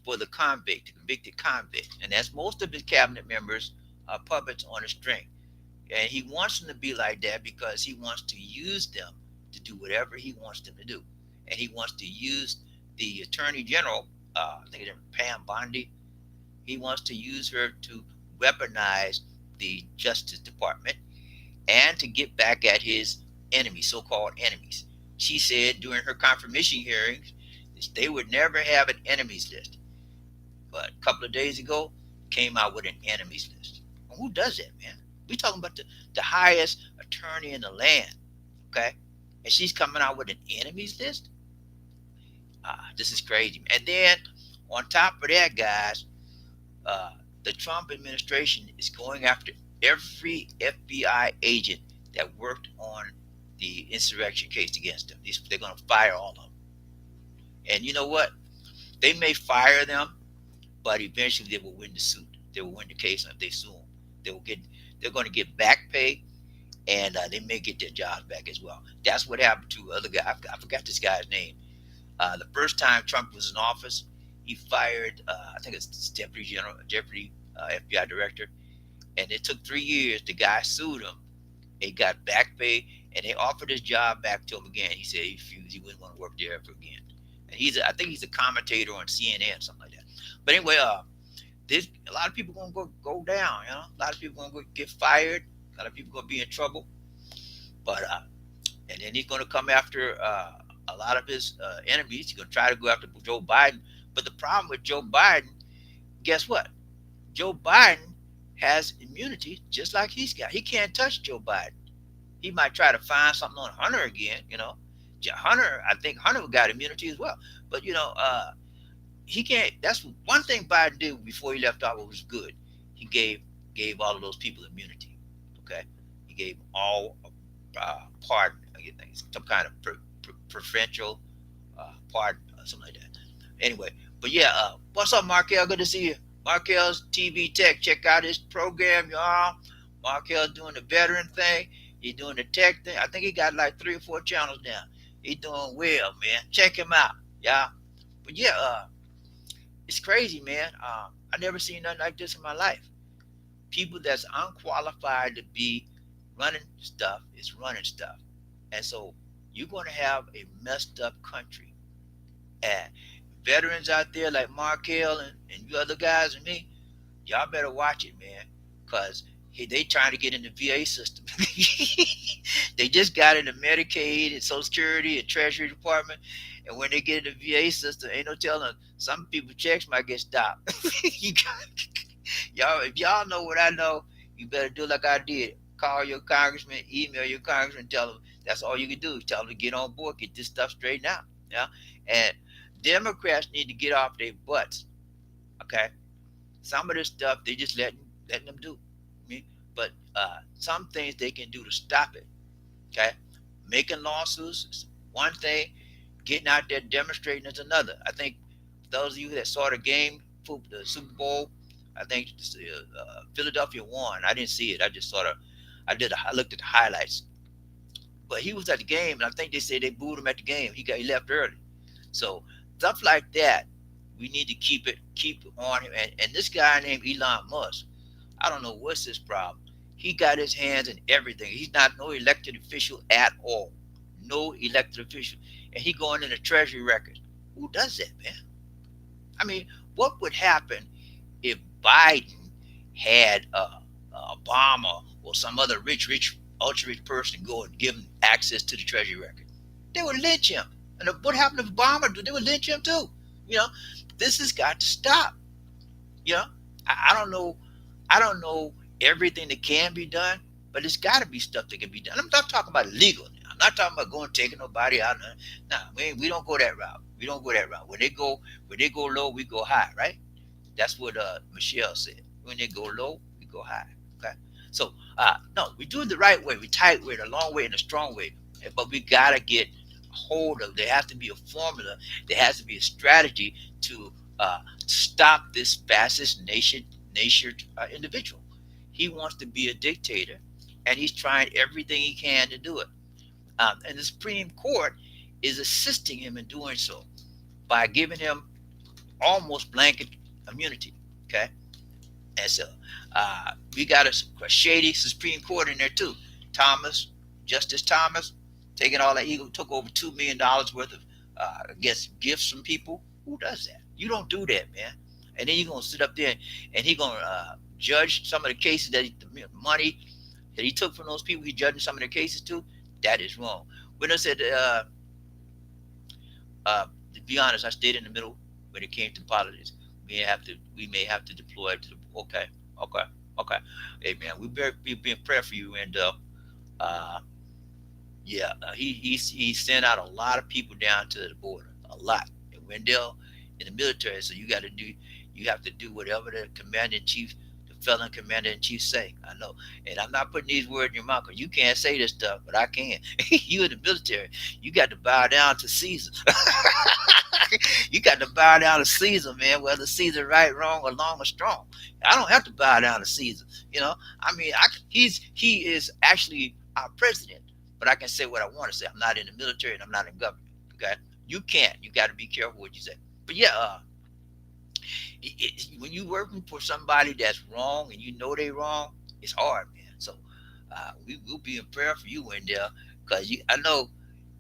for the convicted convict. And that's most of his cabinet members are puppets on a string. And he wants them to be like that because he wants to use them to do whatever he wants them to do. And he wants to use the Attorney General, I think it's Pam Bondi, he wants to use her to weaponize the Justice Department and to get back at his enemies, so-called enemies. She said during her confirmation hearings, they would never have an enemies list. But a couple of days ago, came out with an enemies list. Well, who does that, man? We talking about the highest attorney in the land, okay? And she's coming out with an enemies list? This is crazy. And then on top of that, guys, the Trump administration is going after every FBI agent that worked on the insurrection case against them. They're going to fire all of them. And you know what? They may fire them, but eventually they will win the suit. They will win the case, and if they sue them, they're going to get back pay, and they may get their jobs back as well. That's what happened to other guy. I forgot this guy's name. The first time Trump was in office, he fired, I think it's deputy FBI director, and it took 3 years. The guy sued him. He got back pay, and they offered his job back to him again. He said he refused. He wouldn't want to work there ever again. And I think he's a commentator on CNN, something like that. But anyway, a lot of people gonna go down. A lot of people gonna get fired. A lot of people gonna be in trouble. But and then he's gonna come after a lot of his enemies. He's gonna try to go after Joe Biden. But the problem with Joe Biden, guess what? Joe Biden has immunity just like he's got. He can't touch Joe Biden. He might try to find something on Hunter again. Hunter, I think Hunter got immunity as well. But he can't. That's one thing Biden did before he left office was good. He gave all of those people immunity. Okay, he gave them all pardon. Some kind of preferential pardon, or something like that. Anyway, but yeah, what's up, Markel? Good to see you. Markel's TV Tech. Check out his program, y'all. Markel's doing the veteran thing. He's doing the tech thing. I think he got like 3 or 4 channels now. He's doing well, man. Check him out, y'all. But yeah, it's crazy, man. I never seen nothing like this in my life. People that's unqualified to be running stuff is running stuff. And so you're going to have a messed up country. And veterans out there like Markel and you other guys and me, y'all better watch it, man. Because they trying to get in the VA system. They just got into Medicaid and Social Security and Treasury Department. And when they get in the VA system, ain't no telling. Some people checks might get stopped. Y'all, if y'all know what I know, you better do like I did. Call your congressman, email your congressman, tell them that's all you can do. Tell them to get on board, get this stuff straightened out. Yeah, and Democrats need to get off their butts. Okay, Some of this stuff they just letting them do. I mean, but some things they can do to stop it. Okay, making lawsuits is one thing. Getting out there demonstrating is another. I think those of you that saw the game, the Super Bowl, I think Philadelphia won. I didn't see it. I just sort of, I looked at the highlights. But he was at the game, and I think they said they booed him at the game. He left early. So stuff like that, we need to keep on him. And this guy named Elon Musk, I don't know what's his problem. He got his hands in everything. He's not no elected official at all. No elected official. And he going in the treasury records. Who does that, man? I mean, what would happen if Biden had Obama or some other rich, ultra rich person go and give him access to the treasury record? They would lynch him. And what happened to Obama? They would lynch him too. You know, this has got to stop. You know, I don't know. I don't know everything that can be done, but it's got to be stuff that can be done. I'm not talking about legal. I'm not talking about going taking nobody out. No, we don't go that route. We don't go that route. When they go low, we go high, right? That's what Michelle said. When they go low, we go high. Okay. So no, we do it the right way. We tight way, the long way, and the strong way. But we gotta get hold of. There has to be a formula. There has to be a strategy to stop this fascist nation individual. He wants to be a dictator, and he's trying everything he can to do it. And the Supreme Court is assisting him in doing so by giving him almost blanket immunity. Okay, and so we got a shady Supreme Court in there too. Thomas, Justice Thomas, taking all that. He took over $2 million worth of, I guess, gifts from people. Who does that? You don't do that, man. And then you're gonna sit up there and he gonna judge some of the cases that the money that he took from those people. He's judging some of the cases too. That is wrong. When I said, to be honest, I stayed in the middle when it came to politics. We may have to deploy to the okay, okay, okay. Hey man, we be in prayer for you, and uh, yeah, he sent out a lot of people down to the border, a lot. And Wendell in the military, so you have to do whatever the commander in chief, the felon commander in chief say. I know, and I'm not putting these words in your mouth because you can't say this stuff, but I can. You in the military, you got to bow down to Caesar. You got to bow down to Caesar, man. Whether Caesar right, wrong, or long or strong. I don't have to bow down to Caesar. I mean, he is actually our president, but I can say what I want to say. I'm not in the military and I'm not in government. Okay, you can't. You got to be careful what you say. But yeah, when you working for somebody that's wrong and you know they wrong, it's hard, man. So we will be in prayer for you, Wendell, because I know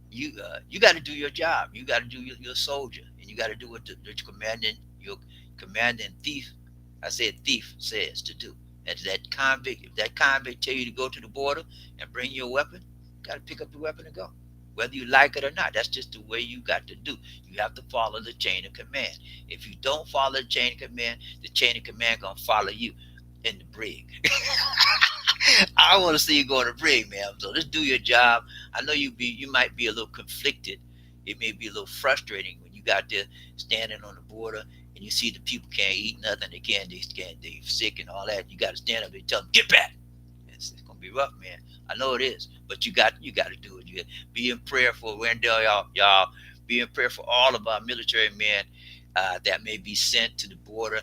you got to do your job. You got to do your soldier, and you got to do what the commanding thief, I said thief, says to do. And that convict, if that convict tell you to go to the border and bring your weapon, you got to pick up your weapon and go. Whether you like it or not, that's just the way you got to do. You have to follow the chain of command. If you don't follow the chain of command, the chain of command gonna follow you in the brig. I want to see you go to brig, man. So just do your job. I know you might be a little conflicted. It may be a little frustrating when you got there standing on the border and you see the people can't eat nothing. They sick and all that. You got to stand up and tell them get back. It's gonna be rough, man. I know it is, but you got to do it. You be in prayer for Wendell, y'all. Be in prayer for all of our military men that may be sent to the border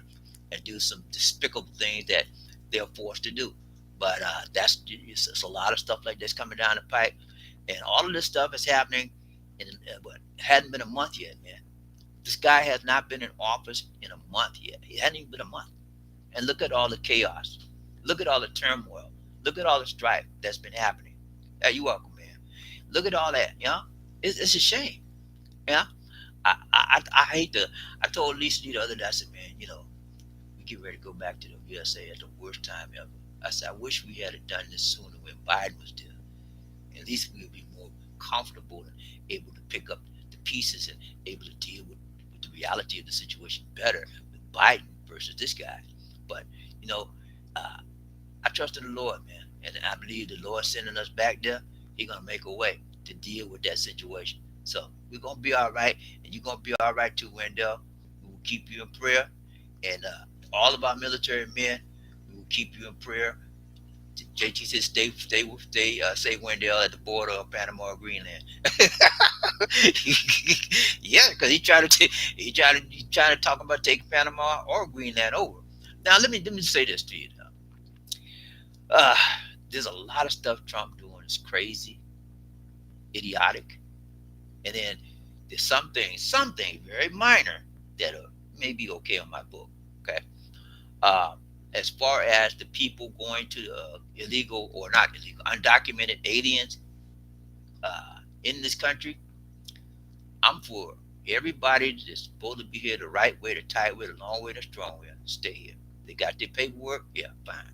and do some despicable things that they're forced to do. But it's a lot of stuff like this coming down the pipe, and all of this stuff is happening. But it hadn't been a month yet, man. This guy has not been in office in a month yet. It hadn't even been a month, and look at all the chaos. Look at all the turmoil. Look at all the strife that's been happening. Hey, you welcome, man. Look at all that. It's a shame. Yeah, I hate to. I told Lisa the other day. I said, man, we get ready to go back to the USA at the worst time ever. I said, I wish we had done this sooner when Biden was there. At least we would be more comfortable and able to pick up the pieces and able to deal with the reality of the situation better with Biden versus this guy. But, uh, I trust in the Lord, man. And I believe the Lord sending us back there, He's going to make a way to deal with that situation. So we're going to be all right. And you're going to be all right too, Wendell. We will keep you in prayer. And All of our military men, we will keep you in prayer. JT says stay Wendell at the border of Panama or Greenland. Yeah, because he tried to talk about taking Panama or Greenland over. Now let me say this to you. Uh, there's a lot of stuff Trump doing is crazy, idiotic, and then there's some things very minor that are maybe okay on my book. Okay, uh, as far as the people going to illegal or not illegal, undocumented aliens in this country, I'm for everybody that's supposed to be here the right way, the tight way, the long way, the strong way, stay here. They got their paperwork, yeah, fine.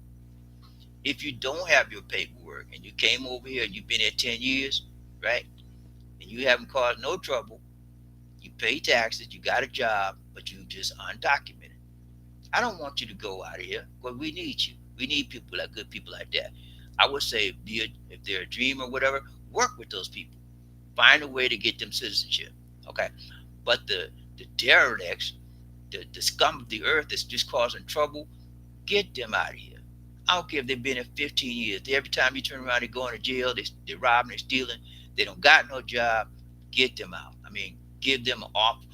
If you don't have your paperwork and you came over here and you've been here 10 years, right, and you haven't caused no trouble, you pay taxes, you got a job, but you just undocumented. I don't want you to go out of here because we need you. We need people like good people like that. I would say if they're a dream or whatever, work with those people. Find a way to get them citizenship. Okay. But the derelicts, the scum of the earth that's just causing trouble, get them out of here. I don't care if they've been in 15 years. Every time you turn around, they're going to jail. They're robbing, they're stealing. They don't got no job. Get them out. I mean, give them an offer.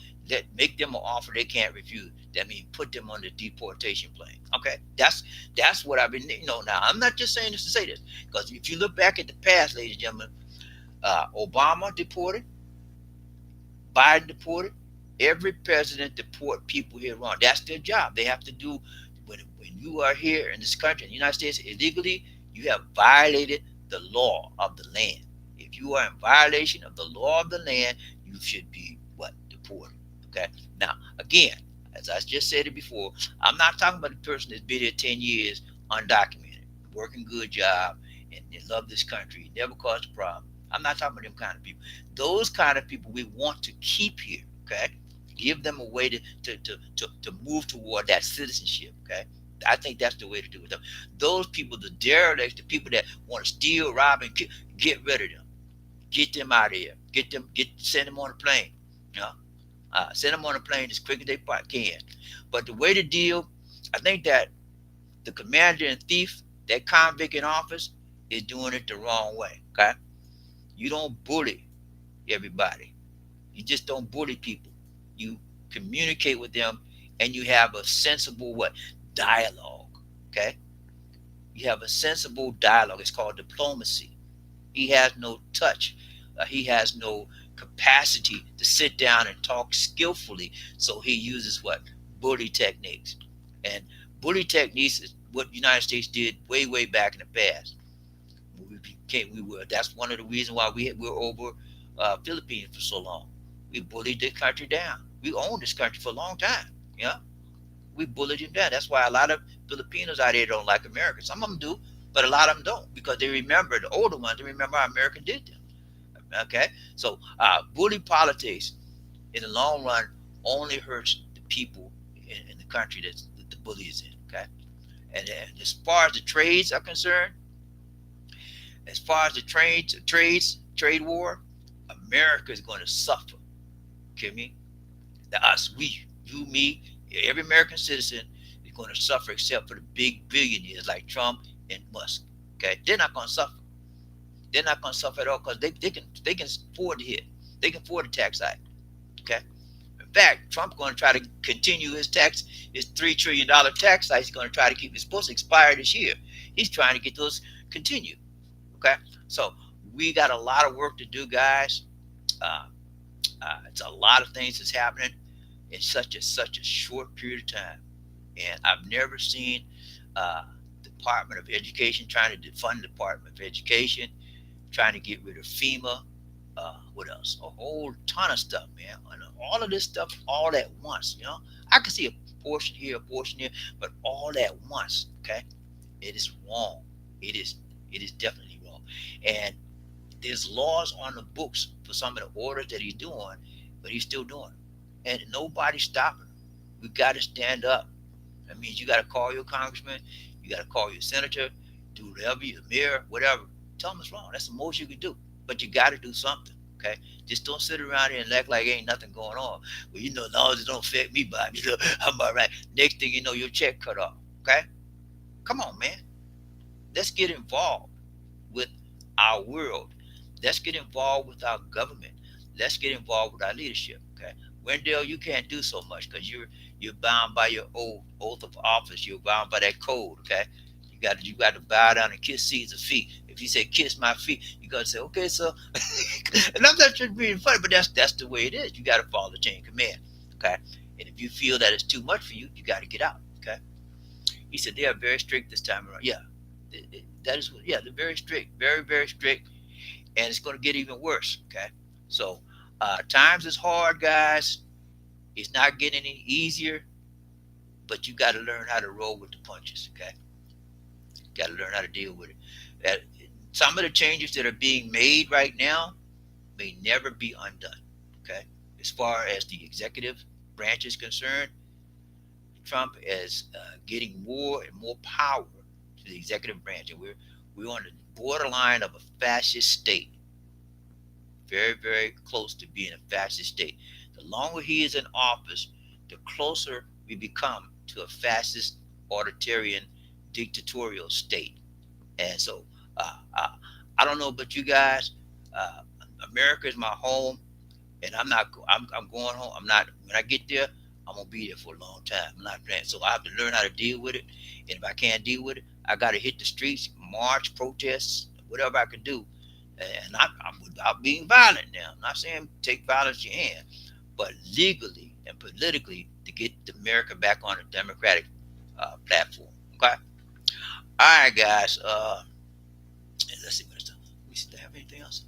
Make them an offer they can't refuse. That means put them on the deportation plane. Okay, that's what I've been. Now I'm not just saying this to say this, because if you look back at the past, ladies and gentlemen, Obama deported, Biden deported. Every president deport people here on. That's their job. They have to do when you are here in this country, in the United States, illegally, you have violated the law of the land. If you are in violation of the law of the land, you should be what? Deported. Okay. Now, again, as I just said it before, I'm not talking about the person that's been here 10 years undocumented, working good job, and they love this country, never caused a problem. I'm not talking about them kind of people. Those kind of people we want to keep here. Okay. Give them a way to move toward that citizenship. Okay. I think that's the way to do it. Those people, the derelicts, the people that want to steal, rob, and get rid of them. Get them out of here. Send them on a plane. You know, send them on a plane as quick as they can. But the way to deal, I think that the commander in thief, that convict in office, is doing it the wrong way. Okay, you don't bully everybody. You just don't bully people. You communicate with them, and you have a sensible what? Dialogue. Okay? You have a sensible dialogue. It's called diplomacy. He has no touch. He has no capacity to sit down and talk skillfully. So he uses what? Bully techniques. And bully techniques is what the United States did way, way back in the past. That's one of the reasons why we were over Philippines for so long. We bullied the country down. We owned this country for a long time. Yeah, we bullied him down. That's why a lot of Filipinos out there don't like America. Some of them do, but a lot of them don't because they remember the older ones. They remember how America did them. Okay, so bully politics in the long run only hurts the people in the country that the bully is in. Okay, and as far as the trades are concerned, as far as the trade war, America is going to suffer. Okay, me, you, me, every American citizen is going to suffer except for the big billionaires like Trump and Musk. Okay, they're not going to suffer. They're not going to suffer at all because they can afford to hit. They can afford a tax hike. Okay. In fact, Trump's going to try to continue his $3 trillion tax hike. He's going to try to keep. It's supposed to expire this year. He's trying to get those continued. Okay. So we got a lot of work to do, guys. Uh, it's a lot of things that's happening in such a short period of time, and I've never seen Department of Education trying to defund the Department of Education, trying to get rid of FEMA. What else? A whole ton of stuff, man. And all of this stuff all at once. I can see a portion here, a portion here, but all at once. Okay, it is wrong. It is definitely wrong. And there's laws on the books for some of the orders that he's doing, but he's still doing it. And nobody's stopping him. We got to stand up. That means you got to call your congressman, you got to call your senator, do whatever, your mayor, whatever. Tell them it's wrong. That's the most you can do. But you got to do something. Okay, just don't sit around here and act like ain't nothing going on. Well, as long as it don't affect me, Bob, I'm all right. Next thing you know, your check cut off. Okay, come on, man. Let's get involved with our world. Let's get involved with our government. Let's get involved with our leadership. Okay, Wendell, you can't do so much because you're bound by your oath of office. You're bound by that code. Okay, you got to bow down and kiss Caesar's feet. If he said kiss my feet, you got to say okay, sir. And I'm not just being funny, but that's the way it is. You got to follow the chain of command. Okay, and if you feel that it's too much for you, you got to get out. Okay. He said they are very strict this time around. Yeah, that is what. Yeah, they're very strict, very very strict, and it's going to get even worse. Okay, so times is hard, guys. It's not getting any easier, but you got to learn how to roll with the punches. Okay, got to learn how to deal with it. That some of the changes that are being made right now may never be undone. Okay, as far as the executive branch is concerned, Trump is getting more and more power to the executive branch, and we're on the borderline of a fascist state, very very close to being a fascist state. The longer he is in office, the closer we become to a fascist, authoritarian, dictatorial state. And so, I don't know about you guys. Uh, America is my home, and I'm not. I'm going home. I'm not. When I get there, I'm gonna be there for a long time. I'm not playing. So I have to learn how to deal with it. And if I can't deal with it, I got to hit the streets, march, protests, whatever I can do. And I'm without being violent now. I'm not saying take violence in your hand, but legally and politically to get America back on a democratic platform. Okay. All right, guys. Let's see what it's done. We still have anything else?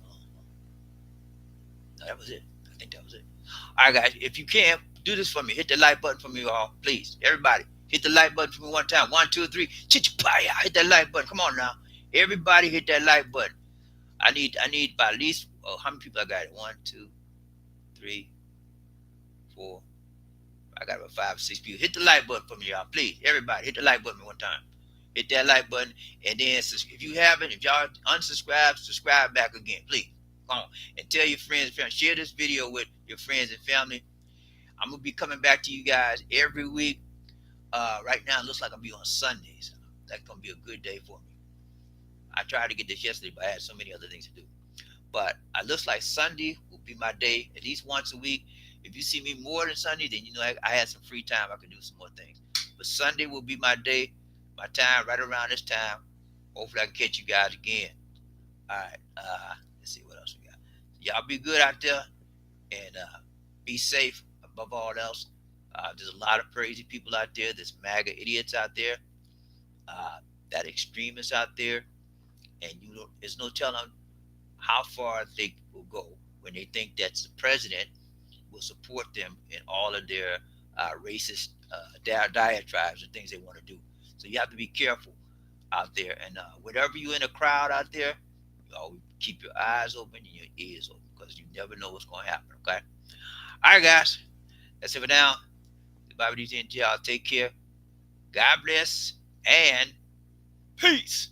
No, that was it. I think that was it. All right, guys. If you can, do this for me. Hit the like button for me, all, please. Everybody, hit the like button for me one time. One, two, three. Chit-cha-paya. Hit that like button. Come on now. Everybody, hit that like button. I need by at least. Oh, how many people I got? One, two, three, four. I got about 5, 6 people. Hit the like button for me, y'all. Please, everybody, hit the like button one time. Hit that like button, and then if you haven't, if y'all unsubscribe, subscribe back again, please. Come on and tell your friends and family. Share this video with your friends and family. I'm gonna be coming back to you guys every week. Right now, it looks like I'll be on Sundays. That's gonna be a good day for me. I tried to get this yesterday, but I had so many other things to do. But it looks like Sunday will be my day at least once a week. If you see me more than Sunday, then you know I had some free time. I can do some more things. But Sunday will be my day, my time, right around this time. Hopefully I can catch you guys again. All right. Let's see what else we got. Y'all be good out there and be safe above all else. There's a lot of crazy people out there. There's MAGA idiots out there. That extremists out there, and there's no telling how far they will go when they think that the president will support them in all of their racist diatribes and things they want to do. So you have to be careful out there. And whatever you're in a crowd out there, you always keep your eyes open and your ears open because you never know what's going to happen. Okay. All right, guys. That's it for now. The BobbieD LisaD. Y'all take care. God bless and peace.